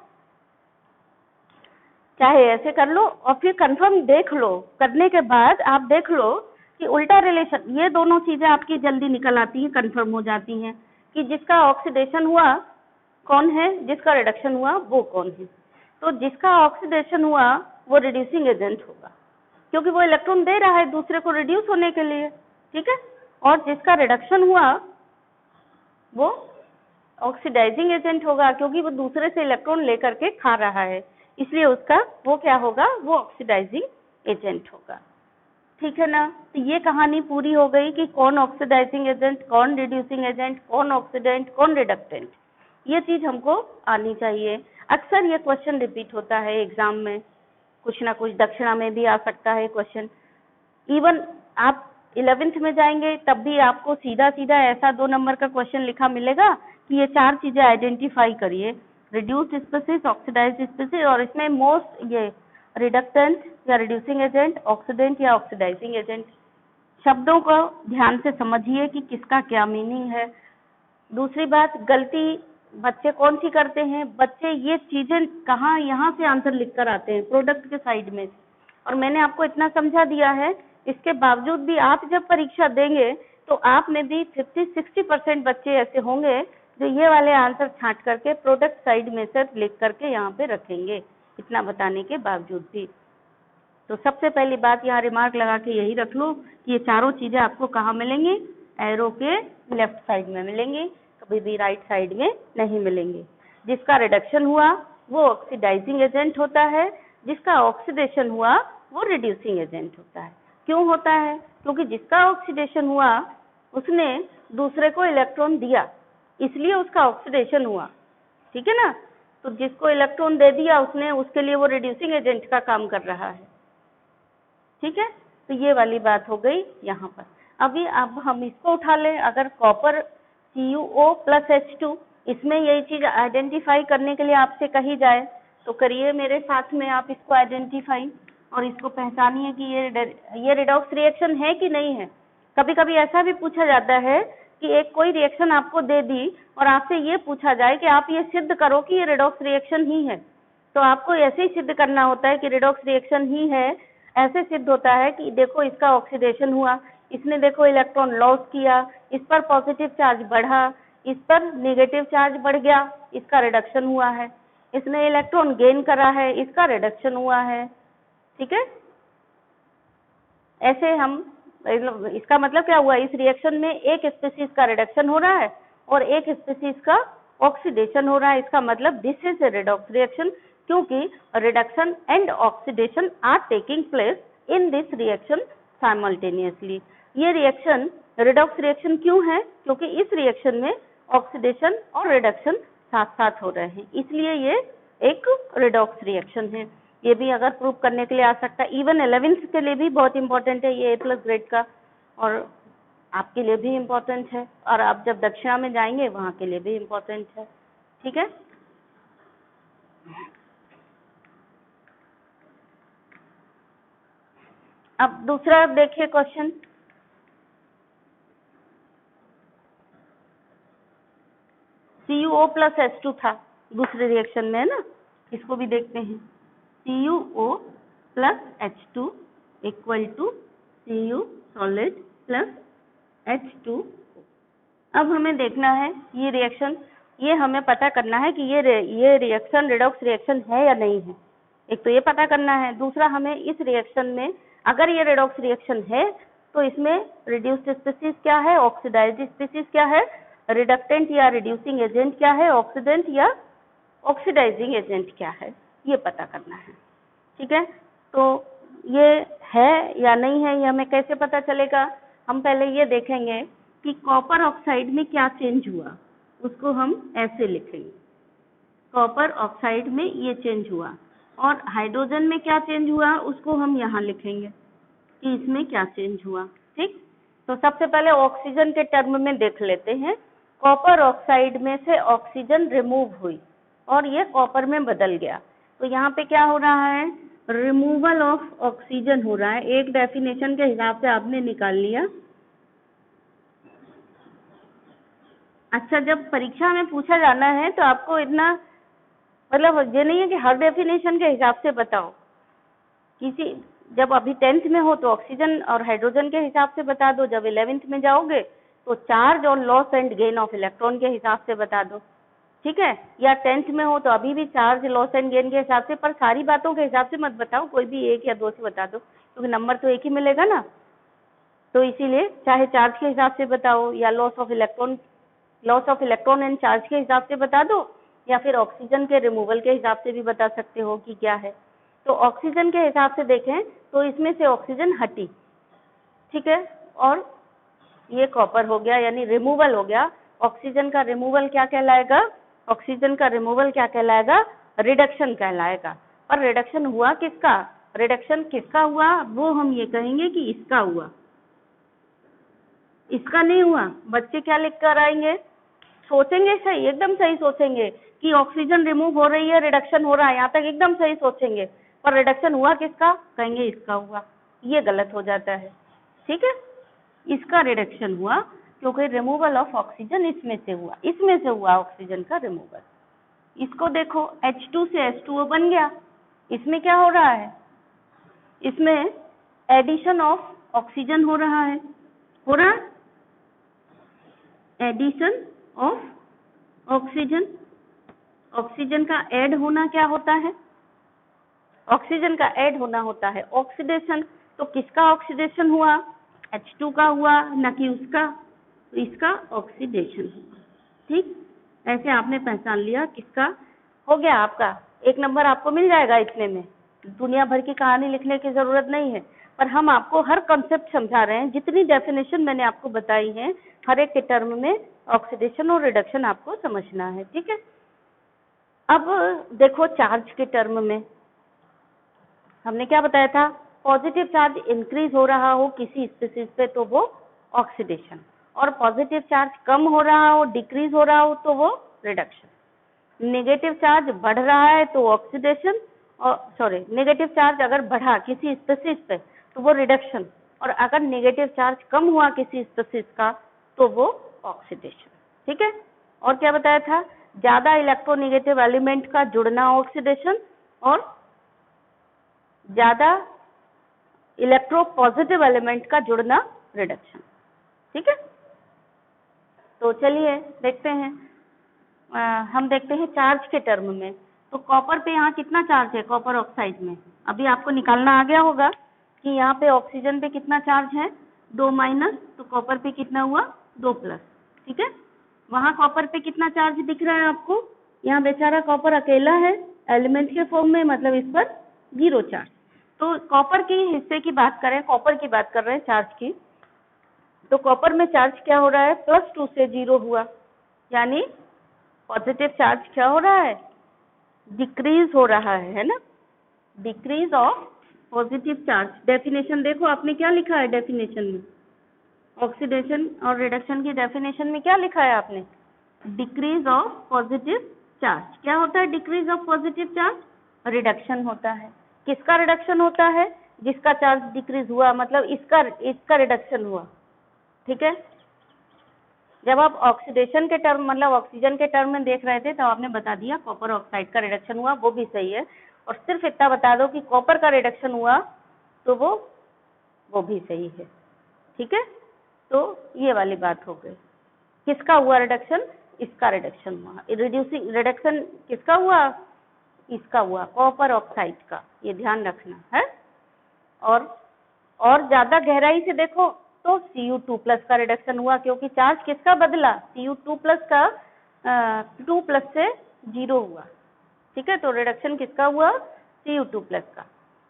चाहे ऐसे कर लो और फिर कंफर्म देख लो, करने के बाद आप देख लो कि उल्टा रिलेशन, ये दोनों चीजें आपकी जल्दी निकल आती हैं, कंफर्म हो जाती हैं कि जिसका ऑक्सीडेशन हुआ कौन है, जिसका रिडक्शन हुआ वो कौन है। तो जिसका ऑक्सीडेशन हुआ वो रिड्यूसिंग एजेंट होगा, क्योंकि वो इलेक्ट्रॉन दे रहा है दूसरे को रिड्यूस होने के लिए, ठीक है। और जिसका रिडक्शन हुआ वो ऑक्सीडाइजिंग एजेंट होगा, क्योंकि वो दूसरे से इलेक्ट्रॉन लेकर के खा रहा है, इसलिए उसका वो क्या होगा? वो ऑक्सीडाइजिंग एजेंट होगा, ठीक है ना। तो ये कहानी पूरी हो गई कि कौन ऑक्सीडाइजिंग एजेंट, कौन रिड्यूसिंग एजेंट, कौन ऑक्सीडेंट, कौन रिडक्टेंट। ये चीज हमको आनी चाहिए। अक्सर ये क्वेश्चन रिपीट होता है एग्जाम में, कुछ ना कुछ दक्षिणा में भी आ सकता है क्वेश्चन। इवन आप 11th में जाएंगे तब भी आपको सीधा सीधा ऐसा 2 नंबर का क्वेश्चन लिखा मिलेगा कि ये 4 चीजें आइडेंटिफाई करिए, रिड्यूस्ड स्पीसीज, ऑक्सीडाइज्ड स्पीसीज, और इसमें मोस्ट ये रिडक्टेंट या रिड्यूसिंग एजेंट, ऑक्सीडेंट या ऑक्सीडाइजिंग एजेंट। शब्दों को ध्यान से समझिए कि किसका क्या मीनिंग है। दूसरी बात, गलती बच्चे कौन सी करते हैं? बच्चे ये चीजें कहाँ, यहाँ से आंसर लिख कर आते हैं प्रोडक्ट के साइड में, और मैंने आपको इतना समझा दिया है। इसके बावजूद भी आप जब परीक्षा देंगे तो आप में भी 50-60% बच्चे ऐसे होंगे जो ये वाले आंसर छांट करके प्रोडक्ट साइड में से लिख करके यहाँ पे रखेंगे, इतना बताने के बावजूद भी। तो सबसे पहली बात यहाँ रिमार्क लगा के यही रख लो कि ये चारों चीजें आपको कहाँ मिलेंगी, एरो के लेफ्ट साइड में मिलेंगी, कभी भी राइट साइड में नहीं मिलेंगी। जिसका रिडक्शन हुआ वो ऑक्सीडाइजिंग एजेंट होता है, जिसका ऑक्सीडेशन हुआ वो रिड्यूसिंग एजेंट होता है। क्यों होता है? क्योंकि जिसका ऑक्सीडेशन हुआ उसने दूसरे को इलेक्ट्रॉन दिया, इसलिए उसका ऑक्सीडेशन हुआ, ठीक है ना। तो जिसको इलेक्ट्रॉन दे दिया उसने, उसके लिए वो रिड्यूसिंग एजेंट का काम कर रहा है, ठीक है। तो ये वाली बात हो गई यहाँ पर। अभी अब हम इसको उठा लें, अगर कॉपर CuO प्लस H2, इसमें यही चीज आइडेंटिफाई करने के लिए आपसे कही जाए तो करिए मेरे साथ में, आप इसको आइडेंटिफाई और इसको पहचानिए कि ये रिडॉक्स रिएक्शन है कि नहीं है। कभी कभी ऐसा भी पूछा जाता है कि एक कोई रिएक्शन आपको दे दी और आपसे ये पूछा जाए कि आप ये सिद्ध करो कि ये रिडॉक्स रिएक्शन ही है, तो आपको ऐसे ही सिद्ध करना होता है कि रिडॉक्स रिएक्शन ही है। ऐसे सिद्ध होता है कि देखो इसका ऑक्सीडेशन हुआ, इसने देखो इलेक्ट्रॉन लॉस किया, इस पर पॉजिटिव चार्ज बढ़ा, इस पर नेगेटिव चार्ज बढ़ गया, इसका रिडक्शन हुआ है। इसने इलेक्ट्रॉन गेन करा है, इसका रिडक्शन हुआ है, ठीक है। ऐसे हम, इसका मतलब क्या हुआ, इस रिएक्शन में एक स्पीसीज का रिडक्शन हो रहा है और एक स्पीसीज का ऑक्सीडेशन हो रहा है। इसका मतलब this is a redox reaction, क्योंकि reduction and oxidation are taking place in this reaction simultaneously. ये रिएक्शन रिडॉक्स रिएक्शन क्यों है? क्योंकि इस रिएक्शन में ऑक्सीडेशन और रिडक्शन साथ साथ हो रहे हैं, इसलिए ये एक रिडॉक्स रिएक्शन है। ये भी अगर प्रूव करने के लिए आ सकता है, इवन 11th के लिए भी बहुत इंपॉर्टेंट है ये A+ ग्रेड का, और आपके लिए भी इम्पोर्टेंट है, और आप जब दक्षिणा में जाएंगे वहां के लिए भी इम्पोर्टेंट है, ठीक है। अब दूसरा देखिए क्वेश्चन, CuO प्लस H2 था दूसरे रिएक्शन में, है ना। इसको भी देखते हैं, CuO plus H2 equal to Cu solid plus H2। अब हमें देखना है ये रिएक्शन, ये हमें पता करना है कि ये रिएक्शन रिडॉक्स रिएक्शन है या नहीं है। एक तो ये पता करना है, दूसरा हमें इस रिएक्शन में अगर ये रिडॉक्स रिएक्शन है तो इसमें रिड्यूस्ड स्पीसीज क्या है, ऑक्सीडाइज्ड स्पीसीज क्या है, रिडक्टेंट या रिड्यूसिंग एजेंट क्या है, ऑक्सीडेंट या ऑक्सीडाइजिंग एजेंट क्या है, ये पता करना है, ठीक है। तो ये है या नहीं है, ये हमें कैसे पता चलेगा? हम पहले ये देखेंगे कि कॉपर ऑक्साइड में क्या चेंज हुआ, उसको हम ऐसे लिखेंगे, कॉपर ऑक्साइड में ये चेंज हुआ, और हाइड्रोजन में क्या चेंज हुआ उसको हम यहाँ लिखेंगे कि इसमें क्या चेंज हुआ, ठीक। तो सबसे पहले ऑक्सीजन के टर्म में देख लेते हैं। कॉपर ऑक्साइड में से ऑक्सीजन रिमूव हुई और ये कॉपर में बदल गया, तो यहाँ पे क्या हो रहा है, रिमूवल ऑफ ऑक्सीजन हो रहा है। एक डेफिनेशन के हिसाब से आपने निकाल लिया। अच्छा, जब परीक्षा में पूछा जाना है तो आपको इतना, मतलब ये नहीं है कि हर डेफिनेशन के हिसाब से बताओ, किसी, जब अभी 10th में हो तो ऑक्सीजन और हाइड्रोजन के हिसाब से बता दो, जब 11th में जाओगे तो चार्ज और loss and gain of electron के हिसाब से बता दो, ठीक है। या 10th में हो तो अभी भी चार्ज लॉस एंड गेन के हिसाब से, पर सारी बातों के हिसाब से मत बताओ, कोई भी एक या दो से बता दो, क्योंकि नंबर तो एक ही मिलेगा ना। तो इसीलिए चाहे चार्ज के हिसाब से बताओ या loss of electron and charge के हिसाब से बता दो, या फिर ऑक्सीजन के रिमूवल के हिसाब से भी बता सकते हो कि क्या है। तो ऑक्सीजन के हिसाब से देखें तो इसमें से ऑक्सीजन हटी, ठीक है, और ये कॉपर हो गया, यानी रिमूवल हो गया। ऑक्सीजन का रिमूवल क्या कहलाएगा, ऑक्सीजन का रिमूवल क्या कहलाएगा, रिडक्शन कहलाएगा। और रिडक्शन हुआ किसका, रिडक्शन किसका हुआ, वो हम ये कहेंगे कि इसका हुआ, इसका नहीं हुआ। बच्चे क्या लिख कर आएंगे, सोचेंगे सही, एकदम सही सोचेंगे कि ऑक्सीजन रिमूव हो रही है, रिडक्शन हो रहा है, यहाँ तक एकदम सही सोचेंगे, पर रिडक्शन हुआ किसका, कहेंगे इसका हुआ। ये गलत हो जाता है, ठीक है। इसका रिडक्शन हुआ क्योंकि रिमूवल ऑफ ऑक्सीजन इसमें से हुआ ऑक्सीजन का रिमूवल। इसको देखो, H2 से H2O बन गया, इसमें क्या हो रहा है, इसमें एडिशन ऑफ ऑक्सीजन हो रहा है, एडिशन ऑफ ऑक्सीजन। ऑक्सीजन का ऐड होना क्या होता है, ऑक्सीजन का ऐड होना होता है ऑक्सीडेशन। तो किसका ऑक्सीडेशन हुआ? H2 का हुआ, न कि उसका। तो इसका ऑक्सीडेशन हुआ। ठीक, ऐसे आपने पहचान लिया किसका हो गया। आपका 1 नंबर आपको मिल जाएगा इतने में। दुनिया भर की कहानी लिखने की जरूरत नहीं है, पर हम आपको हर कंसेप्ट समझा रहे हैं। जितनी डेफिनेशन मैंने आपको बताई है, हर एक के टर्म में ऑक्सीडेशन और रिडक्शन आपको समझना है। ठीक है, अब देखो चार्ज के टर्म में हमने क्या बताया था? पॉजिटिव चार्ज इंक्रीज हो रहा हो किसी स्पीशीज पे तो वो ऑक्सीडेशन, और पॉजिटिव चार्ज कम हो रहा हो, डिक्रीज हो रहा हो तो वो रिडक्शन। नेगेटिव चार्ज बढ़ रहा है तो ऑक्सीडेशन, और नेगेटिव चार्ज अगर बढ़ा किसी स्पीशीज पे तो वो रिडक्शन, और अगर नेगेटिव चार्ज कम हुआ किसी स्पीशीज का तो वो ऑक्सीडेशन। ठीक है, और क्या बताया था? ज्यादा इलेक्ट्रोनेगेटिव एलिमेंट का जुड़ना ऑक्सीडेशन, और ज्यादा इलेक्ट्रो पॉजिटिव एलिमेंट का जुड़ना रिडक्शन। ठीक है, तो चलिए देखते हैं। हम देखते हैं चार्ज के टर्म में। तो कॉपर पे यहाँ कितना चार्ज है? कॉपर ऑक्साइड में अभी आपको निकालना आ गया होगा कि यहाँ पे ऑक्सीजन पे कितना चार्ज है? 2-, तो कॉपर पे कितना हुआ? 2+। ठीक है, वहाँ कॉपर पे कितना चार्ज दिख रहा है आपको? यहाँ बेचारा कॉपर अकेला है एलिमेंट के फॉर्म में, मतलब इस पर 0 चार्ज। तो कॉपर के हिस्से की बात करें, कॉपर की बात कर रहे हैं चार्ज की, तो कॉपर में चार्ज क्या हो रहा है? +2 से 0 हुआ, यानी पॉजिटिव चार्ज क्या हो रहा है? डिक्रीज हो रहा है ना, decrease of positive charge. Definition देखो आपने क्या लिखा है डेफिनेशन में, ऑक्सीडेशन और रिडक्शन की डेफिनेशन में क्या लिखा है आपने? Decrease of positive charge. क्या होता है decrease of positive charge? Reduction होता है। किसका रिडक्शन होता है? जिसका चार्ज डिक्रीज हुआ, मतलब इसका रिडक्शन हुआ। ठीक है, जब आप ऑक्सीडेशन के टर्म मतलब ऑक्सीजन के टर्म में देख रहे थे तो आपने बता दिया कॉपर ऑक्साइड का रिडक्शन हुआ, वो भी सही है। और सिर्फ इतना बता दो कि कॉपर का रिडक्शन हुआ तो वो भी सही है। ठीक है, तो ये वाली बात हो गई। किसका हुआ रिडक्शन? इसका रिडक्शन हुआ। रिड्यूसिंग रिडक्शन किसका हुआ? इसका हुआ, कॉपर ऑक्साइड का। ये ध्यान रखना है। और ज्यादा गहराई से देखो तो Cu2+ का रिडक्शन हुआ, क्योंकि चार्ज किसका बदला? Cu2+ का 2+ से 0 हुआ। ठीक है, तो रिडक्शन किसका हुआ? Cu2+ का,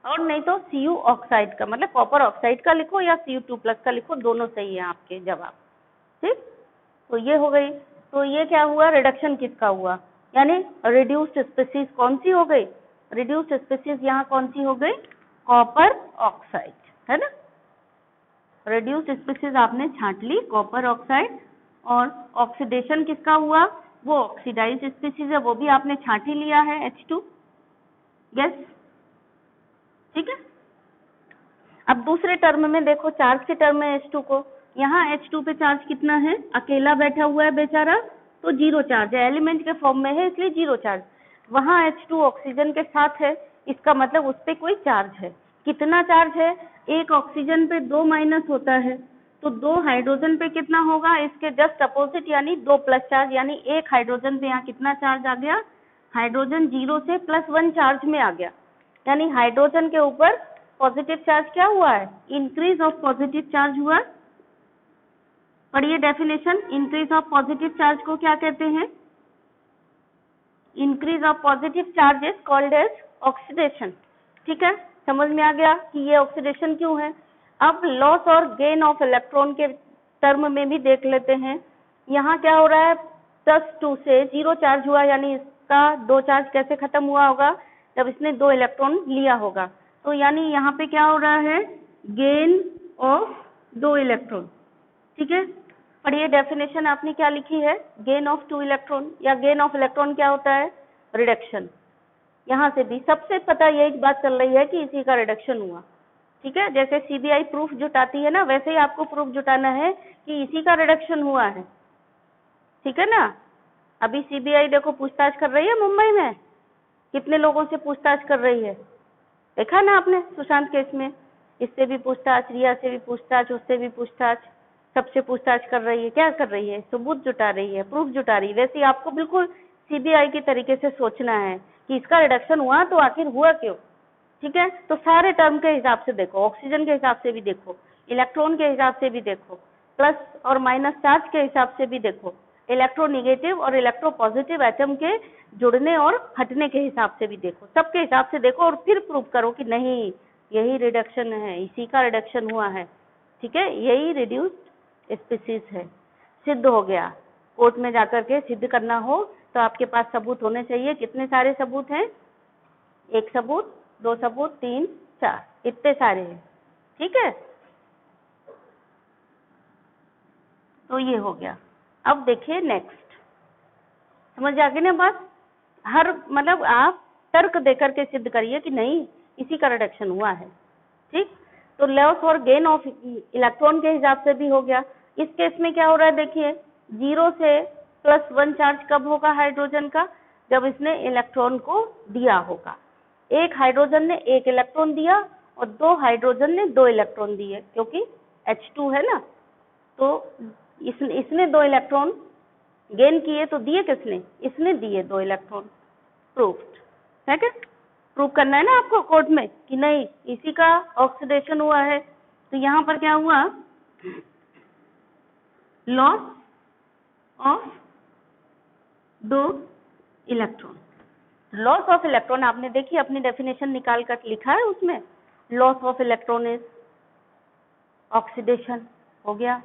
और नहीं तो Cu ऑक्साइड का। मतलब कॉपर ऑक्साइड का लिखो या Cu2+ का लिखो, दोनों सही है आपके जवाब। ठीक, तो ये हो गई। तो ये क्या हुआ? रिडक्शन किसका हुआ? यानी रिड्यूस्ड स्पीसीज कौन सी हो गई? रिड्यूस्ड स्पीसीज यहाँ कौन सी हो गई? कॉपर ऑक्साइड, है ना। रिड्यूस्ड स्पीसीज आपने छांट ली, कॉपर ऑक्साइड। और ऑक्सीडेशन किसका हुआ? वो ऑक्सीडाइज्ड स्पीसीज है, वो भी आपने छांट ही लिया है, H2। यस, ठीक है। अब दूसरे टर्म में देखो, चार्ज के टर्म में H2 को, यहाँ H2 पे चार्ज कितना है? अकेला बैठा हुआ है बेचारा, तो 0 चार्ज है, एलिमेंट के फॉर्म में है इसलिए 0 चार्ज। वहाँ H2 ऑक्सीजन के साथ है, इसका मतलब उस पर कोई चार्ज है। कितना चार्ज है? एक ऑक्सीजन पे 2- होता है, तो 2 हाइड्रोजन पे कितना होगा? इसके जस्ट अपोजिट, यानी 2+ चार्ज, यानी एक हाइड्रोजन पे यहाँ कितना चार्ज आ गया? हाइड्रोजन 0 से +1 चार्ज में आ गया, यानी हाइड्रोजन के ऊपर पॉजिटिव चार्ज क्या हुआ है? इंक्रीज ऑफ पॉजिटिव चार्ज हुआ। पढ़िए definition, increase of positive charge को क्या कहते हैं? Increase of positive charge is called as oxidation. ठीक है, समझ में आ गया कि ये ऑक्सीडेशन क्यों है। अब लॉस और गेन ऑफ इलेक्ट्रॉन के टर्म में भी देख लेते हैं। यहाँ क्या हो रहा है? +2 से 0 चार्ज हुआ, यानी इसका 2 चार्ज कैसे खत्म हुआ होगा? जब इसने 2 इलेक्ट्रॉन लिया होगा। तो यानी यहाँ पे क्या हो रहा है? Gain of 2 electron. ठीक है, पढ़िए डेफिनेशन आपने क्या लिखी है? गेन ऑफ 2 इलेक्ट्रॉन, या गेन ऑफ इलेक्ट्रॉन क्या होता है? रिडक्शन। यहाँ से भी सबसे पता यही बात चल रही है कि इसी का रिडक्शन हुआ। ठीक है, जैसे सीबीआई प्रूफ जुटाती है ना, वैसे ही आपको प्रूफ जुटाना है कि इसी का रिडक्शन हुआ है। ठीक है ना। अभी सीबीआई देखो पूछताछ कर रही है मुंबई में, कितने लोगों से पूछताछ कर रही है, देखा ना आपने सुशांत केस में। इससे भी पूछताछ, रिया से भी पूछताछ, उससे भी पूछताछ, सबसे पूछताछ कर रही है। क्या कर रही है? सबूत जुटा रही है, प्रूफ जुटा रही है। वैसे ही आपको बिल्कुल सीबीआई के तरीके से सोचना है कि इसका रिडक्शन हुआ तो आखिर हुआ क्यों। ठीक है। तो सारे टर्म के हिसाब से देखो, ऑक्सीजन के हिसाब से भी देखो, इलेक्ट्रॉन के हिसाब से भी देखो, प्लस और माइनस चार्ज के हिसाब से भी देखो, इलेक्ट्रोनिगेटिव और इलेक्ट्रोपॉजिटिव एटम के जुड़ने और हटने के हिसाब से भी देखो, सबके हिसाब से देखो और फिर प्रूव करो कि नहीं यही रिडक्शन है, इसी का रिडक्शन हुआ है, ठीक है, यही रिड्यूस्ड स्पीसीज है। सिद्ध हो गया। कोर्ट में जाकर के सिद्ध करना हो तो आपके पास सबूत होने चाहिए। कितने सारे सबूत हैं? एक सबूत, दो सबूत, तीन, चार, इतने सारे हैं, ठीक है। तो ये हो गया। अब देखिए नेक्स्ट, समझ आ गई ना बात? हर मतलब आप तर्क देकर के सिद्ध करिए कि नहीं इसी का रिडक्शन हुआ है, ठीक। तो लॉस और गेन ऑफ इलेक्ट्रॉन के हिसाब से भी हो गया। इस केस में क्या हो रहा है देखिए, 0 से +1 चार्ज कब होगा हाइड्रोजन का? जब इसने इलेक्ट्रॉन को दिया होगा। एक हाइड्रोजन ने 1 इलेक्ट्रॉन दिया और 2 हाइड्रोजन ने 2 इलेक्ट्रॉन दिए, क्योंकि H2 है ना, तो इसने 2 इलेक्ट्रॉन गेन किए, तो दिए किसने? इसने दिए 2 इलेक्ट्रॉन। प्रूफ्ड, ठीक है। प्रूव करना है ना आपको कोर्ट में कि नहीं इसी का ऑक्सीडेशन हुआ है। तो यहाँ पर क्या हुआ? Loss of 2 electron. Loss of electron आपने देखी, अपनी डेफिनेशन निकाल कर लिखा है उसमें, loss of electron is oxidation, हो गया।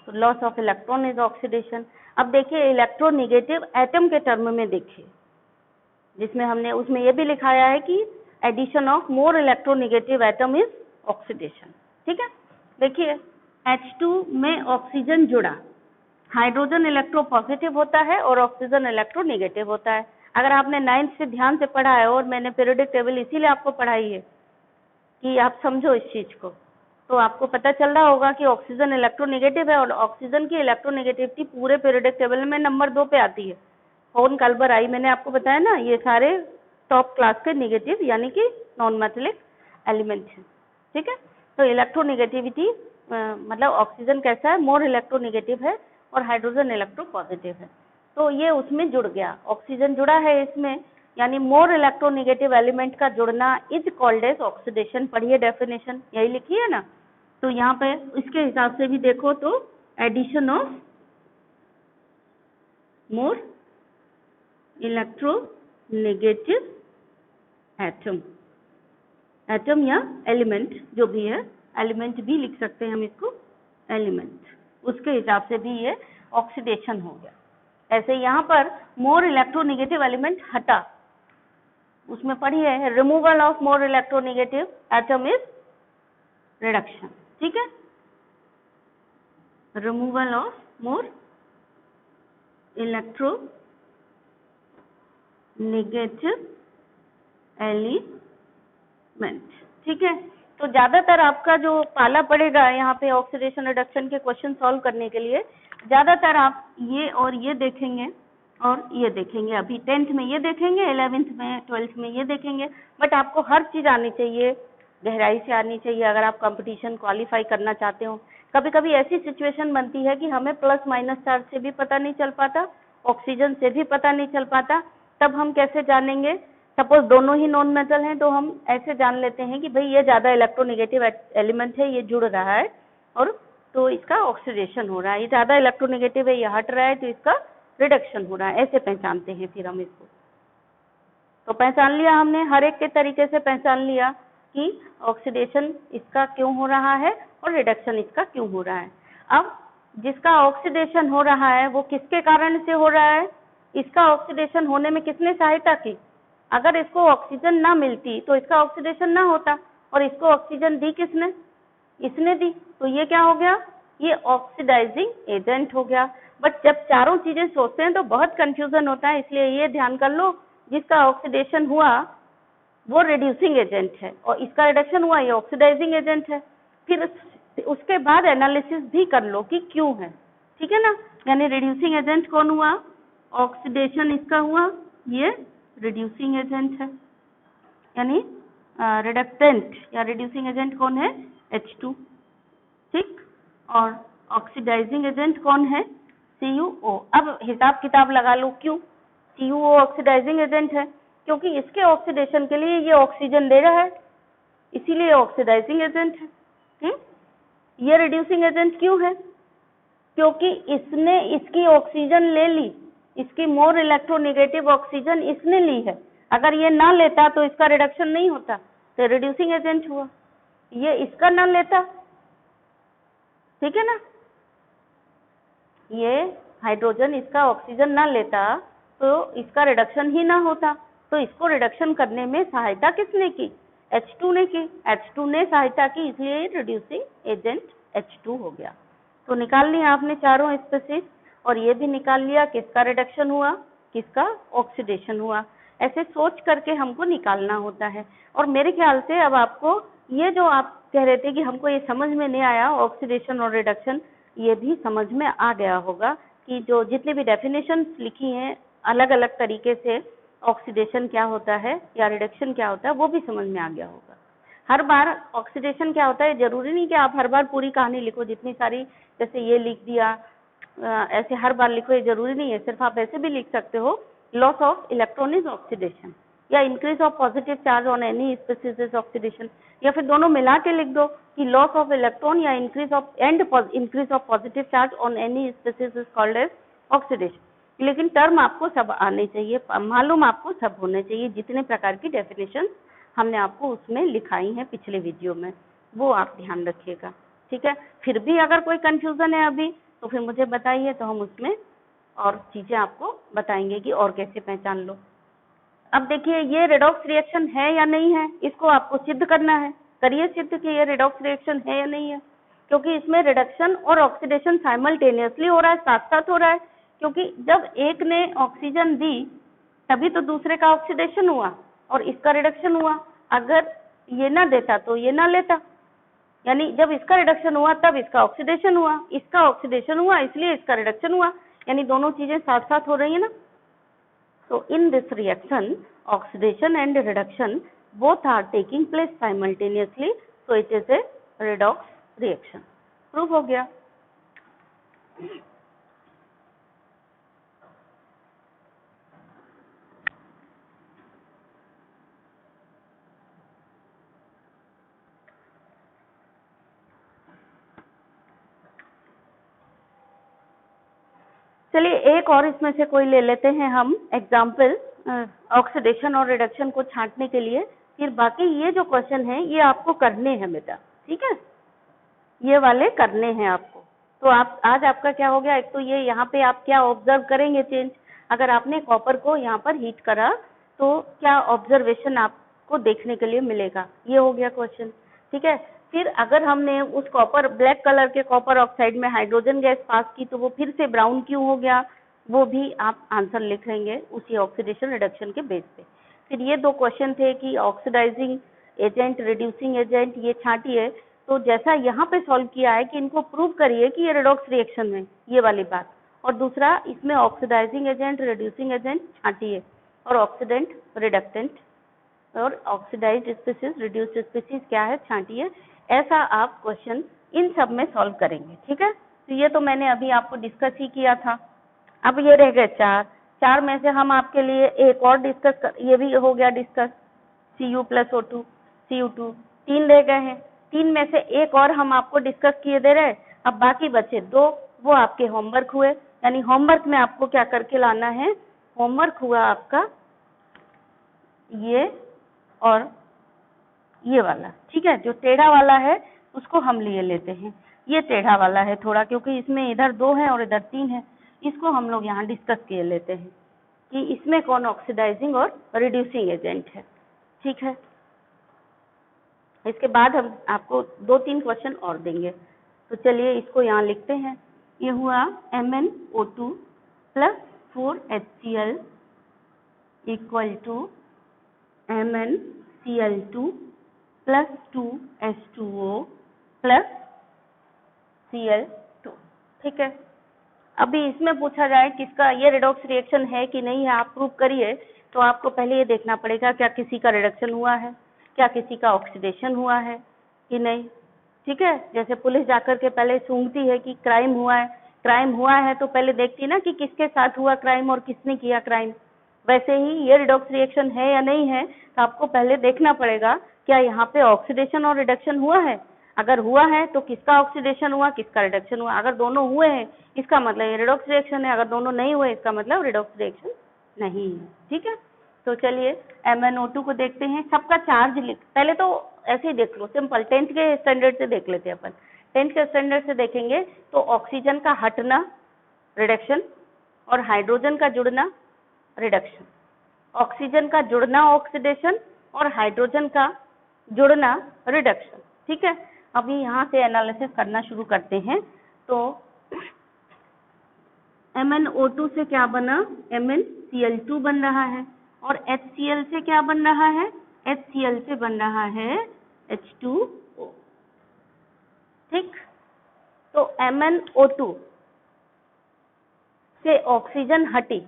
तो loss of electron is oxidation. अब देखिए इलेक्ट्रोनिगेटिव एटम के टर्म में देखिए, जिसमें हमने उसमें ये भी लिखाया है कि addition of more electronegative atom is oxidation, ठीक है। देखिए H2 में ऑक्सीजन जुड़ा, हाइड्रोजन इलेक्ट्रोपॉजिटिव होता है और ऑक्सीजन इलेक्ट्रोनिगेटिव होता है। अगर आपने 9th से ध्यान से पढ़ा है, और मैंने पीरियोडिक टेबल इसीलिए आपको पढ़ाई है कि आप समझो इस चीज को, तो आपको पता चल रहा होगा कि ऑक्सीजन इलेक्ट्रोनिगेटिव है और ऑक्सीजन की इलेक्ट्रोनिगेटिविटी पूरे पीरियोडिक टेबल में नंबर 2 पे आती है। फोन कल्बर आई, मैंने आपको बताया ना, ये सारे टॉप क्लास के निगेटिव यानी कि नॉन मेटेलिक एलिमेंट हैं, ठीक है। तो इलेक्ट्रोनिगेटिविटी मतलब ऑक्सीजन कैसा है? मोर इलेक्ट्रोनिगेटिव है और हाइड्रोजन इलेक्ट्रोपॉजिटिव है। तो ये उसमें जुड़ गया, ऑक्सीजन जुड़ा है इसमें, यानी मोर इलेक्ट्रोनिगेटिव एलिमेंट का जुड़ना इज कॉल्ड एज ऑक्सीडेशन। पढ़िए डेफिनेशन, यही लिखी है ना। तो यहाँ पे इसके हिसाब से भी देखो तो addition of more electronegative atom, atom या एलिमेंट जो भी है, एलिमेंट भी लिख सकते हैं हम इसको, एलिमेंट, उसके हिसाब से भी ये ऑक्सीडेशन हो गया। ऐसे यहाँ पर मोर इलेक्ट्रोनिगेटिव एलिमेंट हटा, उसमें पढ़िए removal of more electronegative atom is reduction, ठीक है। Removal of more electronegative element, ठीक है। तो ज्यादातर आपका जो पाला पड़ेगा यहाँ पे ऑक्सीडेशन रिडक्शन के क्वेश्चन सॉल्व करने के लिए, ज्यादातर आप ये और ये देखेंगे और ये देखेंगे। अभी 10th में ये देखेंगे, 11th में, 12th में ये देखेंगे। बट आपको हर चीज आनी चाहिए, गहराई से आनी चाहिए अगर आप कंपटीशन क्वालिफाई करना चाहते हो। कभी कभी ऐसी सिचुएशन बनती है कि हमें प्लस माइनस चार्ज से भी पता नहीं चल पाता, ऑक्सीजन से भी पता नहीं चल पाता, तब हम कैसे जानेंगे? सपोज दोनों ही नॉन मेटल हैं, तो हम ऐसे जान लेते हैं कि भाई ये ज्यादा इलेक्ट्रोनिगेटिव एलिमेंट है, ये जुड़ रहा है और तो इसका ऑक्सीडेशन हो रहा है, ये ज्यादा इलेक्ट्रोनिगेटिव है, ये हट रहा है तो इसका रिडक्शन हो रहा है, ऐसे पहचानते हैं फिर हम इसको। तो पहचान लिया हमने, हर एक के तरीके से पहचान लिया कि ऑक्सीडेशन इसका क्यों हो रहा है और रिडक्शन इसका क्यों हो रहा है। अब जिसका ऑक्सीडेशन हो रहा है वो किसके कारण से हो रहा है? इसका ऑक्सीडेशन होने में किसने सहायता की? अगर इसको ऑक्सीजन ना मिलती तो इसका ऑक्सीडेशन ना होता, और इसको ऑक्सीजन दी किसने? इसने दी। तो ये क्या हो गया? ये ऑक्सीडाइजिंग एजेंट हो गया। बट जब चारों चीजें सोचते हैं तो बहुत कंफ्यूजन होता है, इसलिए ये ध्यान कर लो, जिसका ऑक्सीडेशन हुआ वो रिड्यूसिंग एजेंट है और इसका रिडक्शन हुआ ये ऑक्सीडाइजिंग एजेंट है। फिर उसके बाद एनालिसिस भी कर लो कि क्यों है, ठीक है ना। यानी रिड्यूसिंग एजेंट कौन हुआ? ऑक्सीडेशन इसका हुआ, ये रिड्यूसिंग एजेंट है। यानी रिडक्टेंट या रिड्यूसिंग एजेंट कौन है? H2, ठीक। और ऑक्सीडाइजिंग एजेंट कौन है? CuO। अब हिसाब किताब लगा लो, क्यों CuO ऑक्सीडाइजिंग एजेंट है? क्योंकि इसके ऑक्सीडेशन के लिए ये ऑक्सीजन ले रहा है, इसीलिए ऑक्सीडाइजिंग एजेंट है। ये रिड्यूसिंग एजेंट क्यों है? क्योंकि इसने इसकी ऑक्सीजन ले ली, इसकी मोर इलेक्ट्रोनेगेटिव ऑक्सीजन इसने ली है। अगर ये ना लेता तो इसका रिडक्शन नहीं होता, तो रिड्यूसिंग एजेंट हुआ। ये इसका ना लेता, ठीक है ना, ये हाइड्रोजन इसका ऑक्सीजन ना लेता तो इसका रिडक्शन ही ना होता। तो इसको रिडक्शन करने में सहायता किसने की? H2 ने की। H2 ने सहायता की, इसलिए रिड्यूसिंग एजेंट H2 हो गया। तो निकाल लिया आपने चारों स्पीशीज, और ये भी निकाल लिया किसका रिडक्शन हुआ, किसका ऑक्सीडेशन हुआ। ऐसे सोच करके हमको निकालना होता है। और मेरे ख्याल से अब आपको ये जो आप कह रहे थे कि हमको ये समझ में नहीं आया ऑक्सीडेशन और रिडक्शन, ये भी समझ में आ गया होगा कि जो जितने भी डेफिनेशंस लिखी हैं अलग अलग तरीके से, ऑक्सीडेशन क्या होता है या रिडक्शन क्या होता है, वो भी समझ में आ गया होगा। हर बार ऑक्सीडेशन क्या होता है जरूरी नहीं कि आप हर बार पूरी कहानी लिखो, जितनी सारी जैसे ये लिख दिया ऐसे हर बार लिखो, ये जरूरी नहीं है। सिर्फ आप ऐसे भी लिख सकते हो, loss of electron is oxidation, या increase of positive charge on any species is oxidation, या फिर दोनों मिला के लिख दो कि लॉस ऑफ इलेक्ट्रॉन या increase of positive charge on any species is called as oxidation. लेकिन टर्म आपको सब आने चाहिए, मालूम आपको सब होने चाहिए। जितने प्रकार की डेफिनेशन हमने आपको उसमें लिखाई हैं पिछले वीडियो में, वो आप ध्यान रखिएगा, ठीक है। फिर भी अगर कोई कंफ्यूजन है अभी तो फिर मुझे बताइए, तो हम उसमें और चीजें आपको बताएंगे कि और कैसे पहचान लो। अब देखिए ये रेडॉक्स रिएक्शन है या नहीं है, इसको आपको सिद्ध करना है। करिए सिद्ध कि ये रेडॉक्स रिएक्शन है या नहीं है, क्योंकि इसमें रिडक्शन और ऑक्सीडेशन साइमल्टेनियसली हो रहा है, साथ साथ हो रहा है। क्योंकि जब एक ने ऑक्सीजन दी तभी तो दूसरे का ऑक्सीडेशन हुआ और इसका रिडक्शन हुआ। अगर ये ना देता तो ये ना लेता, यानी जब इसका रिडक्शन हुआ तब इसका ऑक्सीडेशन हुआ, इसका ऑक्सीडेशन हुआ इसलिए इसका रिडक्शन हुआ, यानी दोनों चीजें साथ साथ हो रही है ना। So in this reaction, oxidation and reduction both are taking place simultaneously. So it is a redox reaction. Proof हो गया। चलिए एक और इसमें से कोई ले लेते हैं हम एग्जाम्पल, ऑक्सीडेशन और रिडक्शन को छांटने के लिए। फिर बाकी ये जो क्वेश्चन है ये आपको करने हैं बेटा, ठीक है, ये वाले करने हैं आपको। तो आप आज आपका क्या हो गया, एक तो ये यहाँ पे आप क्या ऑब्जर्व करेंगे चेंज, अगर आपने कॉपर को यहाँ पर हीट करा तो क्या ऑब्जर्वेशन आपको देखने के लिए मिलेगा, ये हो गया क्वेश्चन, ठीक है। फिर अगर हमने उस कॉपर ब्लैक कलर के कॉपर ऑक्साइड में हाइड्रोजन गैस पास की तो वो फिर से ब्राउन क्यों हो गया, वो भी आप आंसर लिखेंगे उसी ऑक्सीडेशन रिडक्शन के बेस पे। फिर ये दो क्वेश्चन थे कि ऑक्सीडाइजिंग एजेंट, रिड्यूसिंग एजेंट, ये छांटिए। तो जैसा यहाँ पे सॉल्व किया है कि इनको प्रूव करिए कि ये रिडॉक्स रिएक्शन में, ये वाली बात। और दूसरा इसमें ऑक्सीडाइजिंग एजेंट, रिड्यूसिंग एजेंट छांटिए, और ऑक्सीडेंट, रिडक्टेंट और ऑक्सीडाइज्ड स्पीशीज, रिड्यूस्ड स्पीशीज क्या है छांटिए। ऐसा आप क्वेश्चन इन सब में सॉल्व करेंगे, ठीक है। तो ये तो मैंने अभी आपको डिस्कस ही किया था। अब ये रह गए चार में से हम आपके लिए एक और ये भी हो गया डिस्कस, Cu + O2, Cu2, 3 रह गए हैं। 3 में से एक और हम आपको डिस्कस किए दे रहे हैं। अब बाकी बचे 2, वो आपके होमवर्क हुए, यानी होमवर्क में आपको क्या करके लाना है, होमवर्क हुआ आपका ये और ये वाला, ठीक है। जो टेढ़ा वाला है उसको हम लिए लेते हैं, ये टेढ़ा वाला है थोड़ा, क्योंकि इसमें इधर 2 है और इधर 3 है। इसको हम लोग यहाँ डिस्कस किए लेते हैं कि इसमें कौन ऑक्सीडाइजिंग और रिड्यूसिंग एजेंट है, ठीक है। इसके बाद हम आपको 2-3 क्वेश्चन और देंगे। तो चलिए इसको यहाँ लिखते हैं। ये हुआ MnO2 + 4HCl = MnCl2 + 2H2O + Cl2, ठीक है। अभी इसमें पूछा जाए किसका ये रिडॉक्स रिएक्शन है कि नहीं है, आप प्रूव करिए। तो आपको पहले ये देखना पड़ेगा क्या किसी का रिडक्शन हुआ है, क्या किसी का ऑक्सीडेशन हुआ है कि नहीं, ठीक है। जैसे पुलिस जाकर के पहले सूंघती है कि क्राइम हुआ है, क्राइम हुआ है तो पहले देखती है ना कि किसके साथ हुआ क्राइम और किसने किया क्राइम। वैसे ही ये रिडॉक्स रिएक्शन है या नहीं है, तो आपको पहले देखना पड़ेगा क्या यहाँ पे ऑक्सीडेशन और रिडक्शन हुआ है? अगर हुआ है तो किसका ऑक्सीडेशन हुआ, किसका रिडक्शन हुआ? अगर दोनों हुए हैं इसका मतलब ये रिडॉक्स रिएक्शन है, अगर दोनों नहीं हुए इसका मतलब रिडॉक्स रिएक्शन नहीं है। ठीक है, तो चलिए MnO2 को देखते हैं। सबका चार्ज पहले तो ऐसे ही देख लो, सिंपल 10th के स्टैंडर्ड से देख लेते हैं अपन। 10th के स्टैंडर्ड से देखेंगे तो ऑक्सीजन का हटना रिडक्शन और हाइड्रोजन का जुड़ना रिडक्शन, ऑक्सीजन का जुड़ना ऑक्सीडेशन और हाइड्रोजन का जुड़ना रिडक्शन। ठीक है, अभी यहाँ से एनालिसिस करना शुरू करते हैं। तो MnO2 से क्या बना, MnCl2 बन रहा है, और HCl से क्या बन रहा है, HCl से बन रहा है H2O। ठीक, तो MnO2 से ऑक्सीजन हटी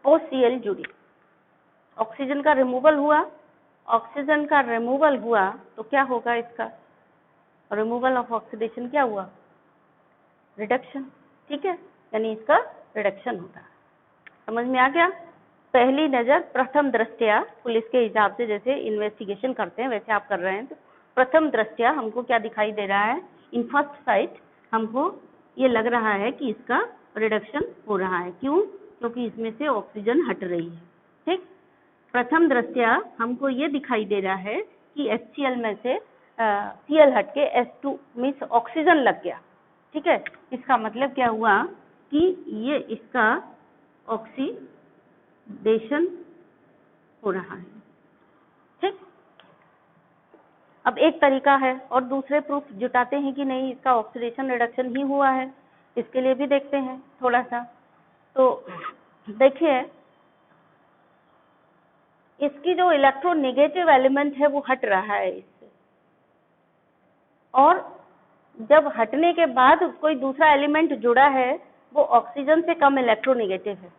और Cl जुड़ी, ऑक्सीजन का रिमूवल हुआ, ऑक्सीजन का रिमूवल हुआ तो क्या होगा, इसका रिमूवल ऑफ ऑक्सीडेशन क्या हुआ, रिडक्शन। ठीक है, यानी इसका रिडक्शन होता है। समझ में आ गया? पहली नजर प्रथम दृष्टया पुलिस के हिसाब से जैसे इन्वेस्टिगेशन करते हैं वैसे आप कर रहे हैं, तो प्रथम दृष्टया हमको क्या दिखाई दे रहा है, इन फर्स्ट साइट हमको ये लग रहा है कि इसका रिडक्शन हो रहा है। क्यों? क्योंकि इसमें से ऑक्सीजन हट रही है। ठीक, प्रथम दृष्टया हमको ये दिखाई दे रहा है कि HCl में से Cl हट के H2 मीन्स ऑक्सीजन लग गया। ठीक है, इसका मतलब क्या हुआ कि ये इसका ऑक्सीडेशन हो रहा है। ठीक, अब एक तरीका है और दूसरे प्रूफ जुटाते हैं कि नहीं इसका ऑक्सीडेशन रिडक्शन ही हुआ है, इसके लिए भी देखते हैं थोड़ा सा। तो देखिए इसकी जो इलेक्ट्रोनेगेटिव एलिमेंट है वो हट रहा है इससे, और जब हटने के बाद कोई दूसरा एलिमेंट जुड़ा है वो ऑक्सीजन से कम इलेक्ट्रोनेगेटिव है।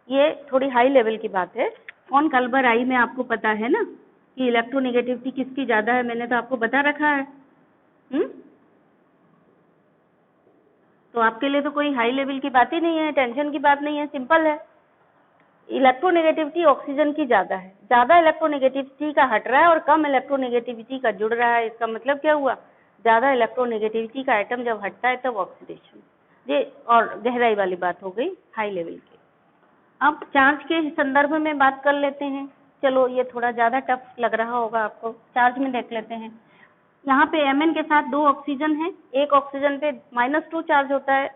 ये थोड़ी हाई लेवल की बात है। कौन कल्बर आई में आपको पता है ना कि इलेक्ट्रोनेगेटिविटी किसकी ज्यादा है, मैंने तो आपको बता रखा है। तो आपके लिए तो कोई हाई लेवल की बात ही नहीं है, टेंशन की बात नहीं है, सिंपल है। इलेक्ट्रोनेगेटिविटी ऑक्सीजन की ज्यादा है, ज्यादा इलेक्ट्रोनेगेटिविटी का हट रहा है और कम इलेक्ट्रोनेगेटिविटी का जुड़ रहा है। इसका मतलब क्या हुआ, ज्यादा इलेक्ट्रोनेगेटिविटी का एटम जब हटता है तब ऑक्सीडेशन। ये और गहराई वाली बात हो गई, हाई लेवल की। अब चार्ज के संदर्भ में बात कर लेते हैं। चलो ये थोड़ा ज्यादा टफ लग रहा होगा आपको, चार्ज में देख लेते हैं। यहाँ पे Mn के साथ 2 ऑक्सीजन है, एक ऑक्सीजन पे -2 चार्ज होता है,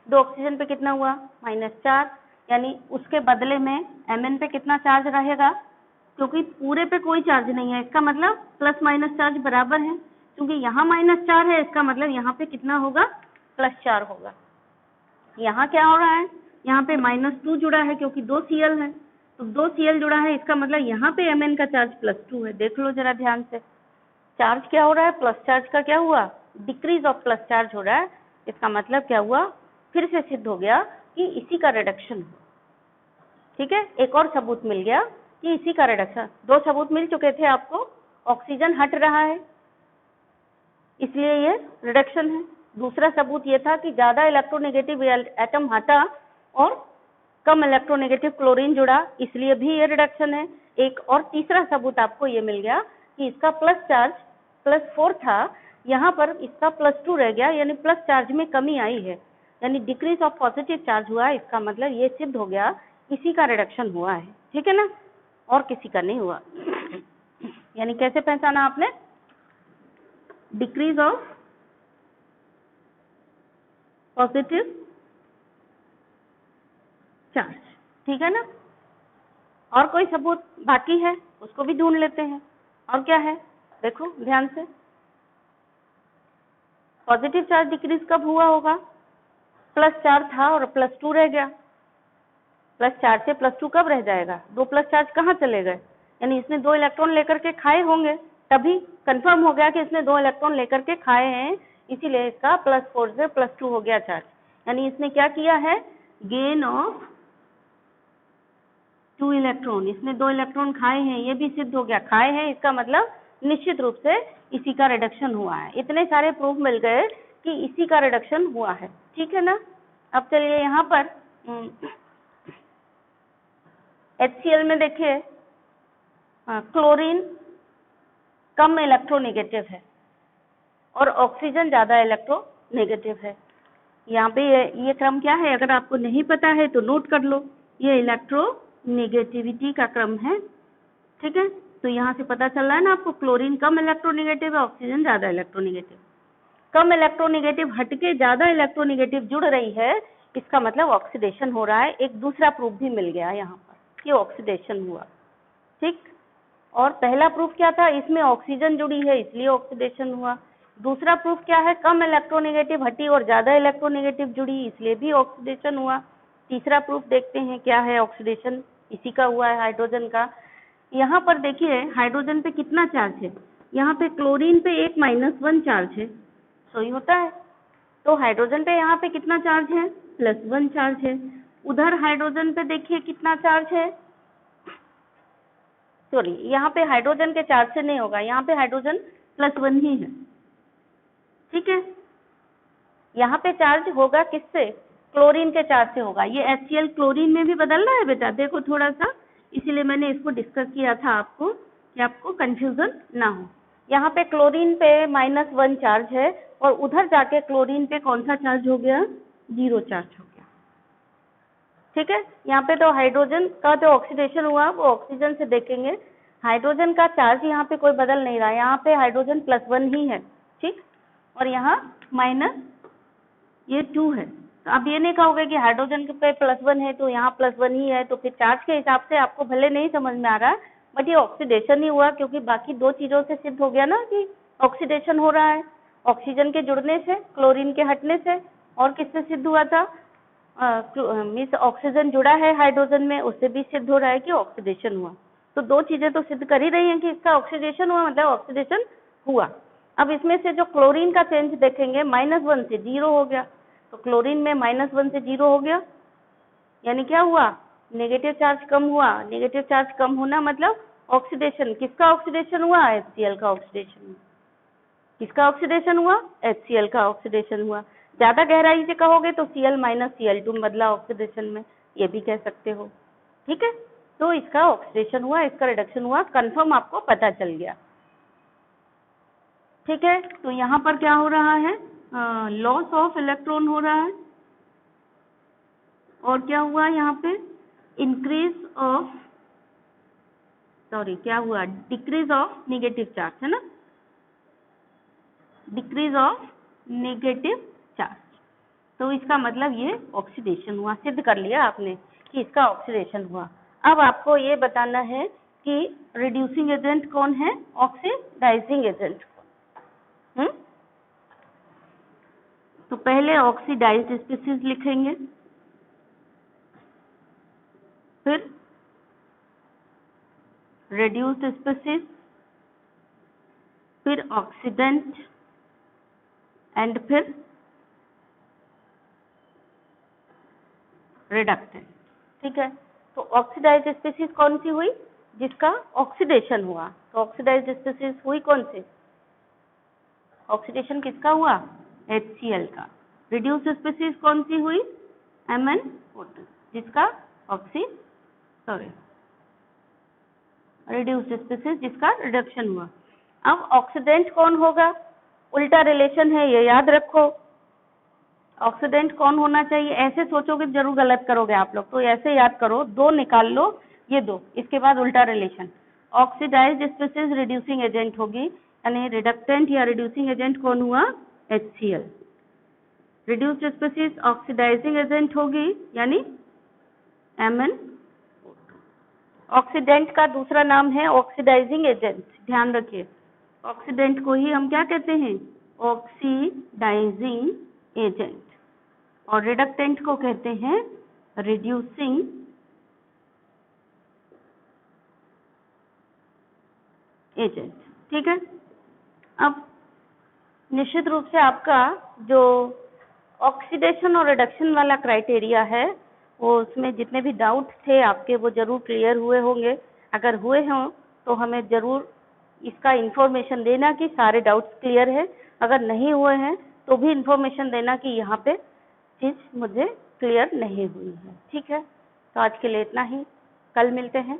2 ऑक्सीजन पे कितना हुआ, -4, यानी उसके बदले में Mn पे कितना चार्ज रहेगा, क्योंकि पूरे पे कोई चार्ज नहीं है इसका मतलब प्लस माइनस चार्ज बराबर है। क्योंकि यहाँ -4 है इसका मतलब यहाँ पे कितना होगा, +4 होगा। यहाँ क्या हो रहा है, यहाँ पे -2 जुड़ा है क्योंकि 2 Cl है, तो 2 Cl जुड़ा है, इसका मतलब यहाँ पे Mn का चार्ज +2 है। देख लो जरा ध्यान से, चार्ज क्या हो रहा है, प्लस चार्ज का क्या हुआ, डिक्रीज ऑफ प्लस चार्ज हो रहा है। इसका मतलब क्या हुआ, फिर से सिद्ध हो गया कि इसी का रिडक्शन हुआ। ठीक है, एक और सबूत मिल गया कि इसी का रिडक्शन। 2 सबूत मिल चुके थे आपको, ऑक्सीजन हट रहा है इसलिए ये रिडक्शन है। दूसरा सबूत ये था कि ज्यादा इलेक्ट्रोनेगेटिव एटम हटा और कम इलेक्ट्रोनेगेटिव क्लोरीन जुड़ा, इसलिए भी ये रिडक्शन है। एक और तीसरा सबूत आपको ये मिल गया कि इसका प्लस चार्ज +4 था, यहाँ पर इसका +2 रह गया, यानी प्लस चार्ज में कमी आई है, यानी डिक्रीज ऑफ पॉजिटिव चार्ज हुआ है। इसका मतलब ये सिद्ध हो गया इसी का रिडक्शन हुआ है। ठीक है ना, और किसी का नहीं हुआ। यानी कैसे पहचाना आपने, डिक्रीज ऑफ पॉजिटिव चार्ज। ठीक है ना, और कोई सबूत बाकी है उसको भी ढूंढ लेते हैं। और क्या है, देखो ध्यान से, पॉजिटिव चार्ज डिक्रीज कब हुआ होगा, +4 था और +2 रह गया। +4 से +2 कब रह जाएगा, 2 प्लस चार्ज कहाँ चले गए, यानी इसने 2 इलेक्ट्रॉन लेकर के खाए होंगे, तभी कंफर्म हो गया कि इसने 2 इलेक्ट्रॉन लेकर के खाए हैं, इसीलिए इसका +4 से +2 हो गया चार्ज। यानी इसने क्या किया है, गेन ऑफ 2 इलेक्ट्रॉन, इसने 2 इलेक्ट्रॉन खाए हैं, ये भी सिद्ध हो गया। खाए हैं इसका मतलब निश्चित रूप से इसी का रिडक्शन हुआ है। इतने सारे प्रूफ मिल गए कि इसी का रिडक्शन हुआ है। ठीक है ना, अब चलिए यहाँ पर HCl में देखिए, क्लोरीन कम इलेक्ट्रोनेगेटिव है और ऑक्सीजन ज़्यादा इलेक्ट्रोनेगेटिव है। यहाँ पे ये क्रम क्या है, अगर आपको नहीं पता है तो नोट कर लो, ये इलेक्ट्रोनेगेटिविटी का क्रम है। ठीक है, तो यहाँ से पता चल रहा है ना आपको, क्लोरीन कम इलेक्ट्रोनेगेटिव है, ऑक्सीजन ज़्यादा इलेक्ट्रोनेगेटिव। कम इलेक्ट्रोनेगेटिव हटके ज़्यादा इलेक्ट्रोनेगेटिव जुड़ रही है, इसका मतलब ऑक्सीडेशन हो रहा है। एक दूसरा प्रूफ भी मिल गया यहाँ पर कि ऑक्सीडेशन हुआ। ठीक, और पहला प्रूफ क्या था, इसमें ऑक्सीजन जुड़ी है इसलिए ऑक्सीडेशन हुआ। दूसरा प्रूफ क्या है, कम इलेक्ट्रोनेगेटिव हटी और ज़्यादा इलेक्ट्रोनेगेटिव जुड़ी इसलिए भी ऑक्सीडेशन हुआ। तीसरा प्रूफ देखते हैं क्या है, ऑक्सीडेशन इसी का हुआ है, हाइड्रोजन का। यहाँ पर देखिए हाइड्रोजन पे कितना चार्ज है, यहाँ पे क्लोरीन पे एक -1 चार्ज है, सही होता है। तो हाइड्रोजन पे यहाँ पे कितना चार्ज है, +1 चार्ज है। उधर हाइड्रोजन पे देखिए कितना चार्ज है, सॉरी यहाँ पे हाइड्रोजन के चार्ज से नहीं होगा, यहाँ पे हाइड्रोजन +1 ही है। ठीक है, यहाँ पे चार्ज होगा किससे, क्लोरीन के चार्ज से होगा। ये HCl क्लोरीन में भी बदल रहा है बेटा, देखो थोड़ा सा, इसीलिए मैंने इसको डिस्कस किया था आपको कि आपको कंफ्यूजन ना हो। यहाँ पे क्लोरीन पे -1 चार्ज है और उधर जाके क्लोरीन पे कौन सा चार्ज हो गया, 0 चार्ज हो गया। ठीक है, यहाँ पे तो हाइड्रोजन का जो ऑक्सीडेशन हुआ वो ऑक्सीजन से देखेंगे, हाइड्रोजन का चार्ज यहाँ पे कोई बदल नहीं रहा, यहाँ पे हाइड्रोजन +1 ही है। ठीक, और यहाँ -2 है। तो आप ये नहीं कहोगे कि हाइड्रोजन पे +1 है तो यहाँ +1 ही है, तो फिर चार्ज के हिसाब से आपको भले नहीं समझ में आ रहा, बट ये ऑक्सीडेशन ही हुआ, क्योंकि बाकी दो चीजों से सिद्ध हो गया ना कि ऑक्सीडेशन हो रहा है। ऑक्सीजन के जुड़ने से, क्लोरीन के हटने से, और किससे सिद्ध हुआ था, मीन्स ऑक्सीजन जुड़ा है हाइड्रोजन में, उससे भी सिद्ध हो रहा है कि ऑक्सीडेशन हुआ। तो दो चीजें तो सिद्ध कर ही रही हैं कि इसका ऑक्सीडेशन हुआ, मतलब ऑक्सीडेशन हुआ। अब इसमें से जो क्लोरीन का चेंज देखेंगे, -1 से 0 हो गया, तो क्लोरीन में -1 से 0 हो गया, यानी क्या हुआ, नेगेटिव चार्ज कम हुआ। नेगेटिव चार्ज कम होना मतलब ऑक्सीडेशन, किसका ऑक्सीडेशन हुआ, HCl का ऑक्सीडेशन। किसका ऑक्सीडेशन हुआ, HCl का ऑक्सीडेशन हुआ। ज्यादा गहराई से कहोगे तो Cl - Cl2 बदला ऑक्सीडेशन में, ये भी कह सकते हो। ठीक है, तो इसका ऑक्सीडेशन हुआ, इसका रिडक्शन हुआ, कंफर्म आपको पता चल गया। ठीक है, तो यहाँ पर क्या हो रहा है, लॉस ऑफ इलेक्ट्रॉन हो रहा है, और क्या हुआ यहाँ पे, इंक्रीज ऑफ, सॉरी क्या हुआ, डिक्रीज ऑफ नेगेटिव चार्ज, है ना, डिक्रीज ऑफ नेगेटिव चार्ज। तो इसका मतलब ये ऑक्सीडेशन हुआ, सिद्ध कर लिया आपने कि इसका ऑक्सीडेशन हुआ। अब आपको ये बताना है कि रिड्यूसिंग एजेंट कौन है, ऑक्सीडाइजिंग एजेंट। तो पहले ऑक्सीडाइज्ड स्पीसीज लिखेंगे, फिर रिड्यूस्ड स्पीसीज, फिर ऑक्सीडेंट, एंड फिर रिडक्टेंट। ठीक है, तो ऑक्सीडाइज्ड स्पीसीज कौन सी हुई, जिसका ऑक्सीडेशन हुआ। तो ऑक्सीडाइज्ड स्पीसीज हुई कौन सी, ऑक्सीडेशन किसका हुआ, HCl का। रिड्यूस्ड स्पीसीज कौन सी हुई, MnO2, जिसका रिड्यूस्ड स्पीसीज जिसका रिडक्शन हुआ। अब ऑक्सीडेंट कौन होगा, उल्टा रिलेशन है, ये याद रखो। ऑक्सीडेंट कौन होना चाहिए, ऐसे सोचोगे जरूर गलत करोगे आप लोग, तो ऐसे याद करो, 2 निकाल लो, ये 2, इसके बाद उल्टा relation. Oxidised species reducing agent होगी, यानी रिडक्टेंट या रिड्यूसिंग एजेंट कौन हुआ, HCl। Reduced species oxidising agent होगी, यानी MnO2। ऑक्सीडेंट का दूसरा नाम है ऑक्सीडाइजिंग एजेंट, ध्यान रखिए, ऑक्सीडेंट को ही हम क्या कहते हैं, ऑक्सीडाइजिंग एजेंट, और रिडक्टेंट को कहते हैं रिड्यूसिंग एजेंट। ठीक है, अब निश्चित रूप से आपका जो ऑक्सीडेशन और रिडक्शन वाला क्राइटेरिया है, वो उसमें जितने भी डाउट थे आपके वो जरूर क्लियर हुए होंगे। अगर हुए हों तो हमें जरूर इसका इन्फॉर्मेशन देना कि सारे डाउट्स क्लियर है। अगर नहीं हुए हैं तो भी इन्फॉर्मेशन देना कि यहाँ पे चीज़ मुझे क्लियर नहीं हुई है। ठीक है, तो आज के लिए इतना ही, कल मिलते हैं।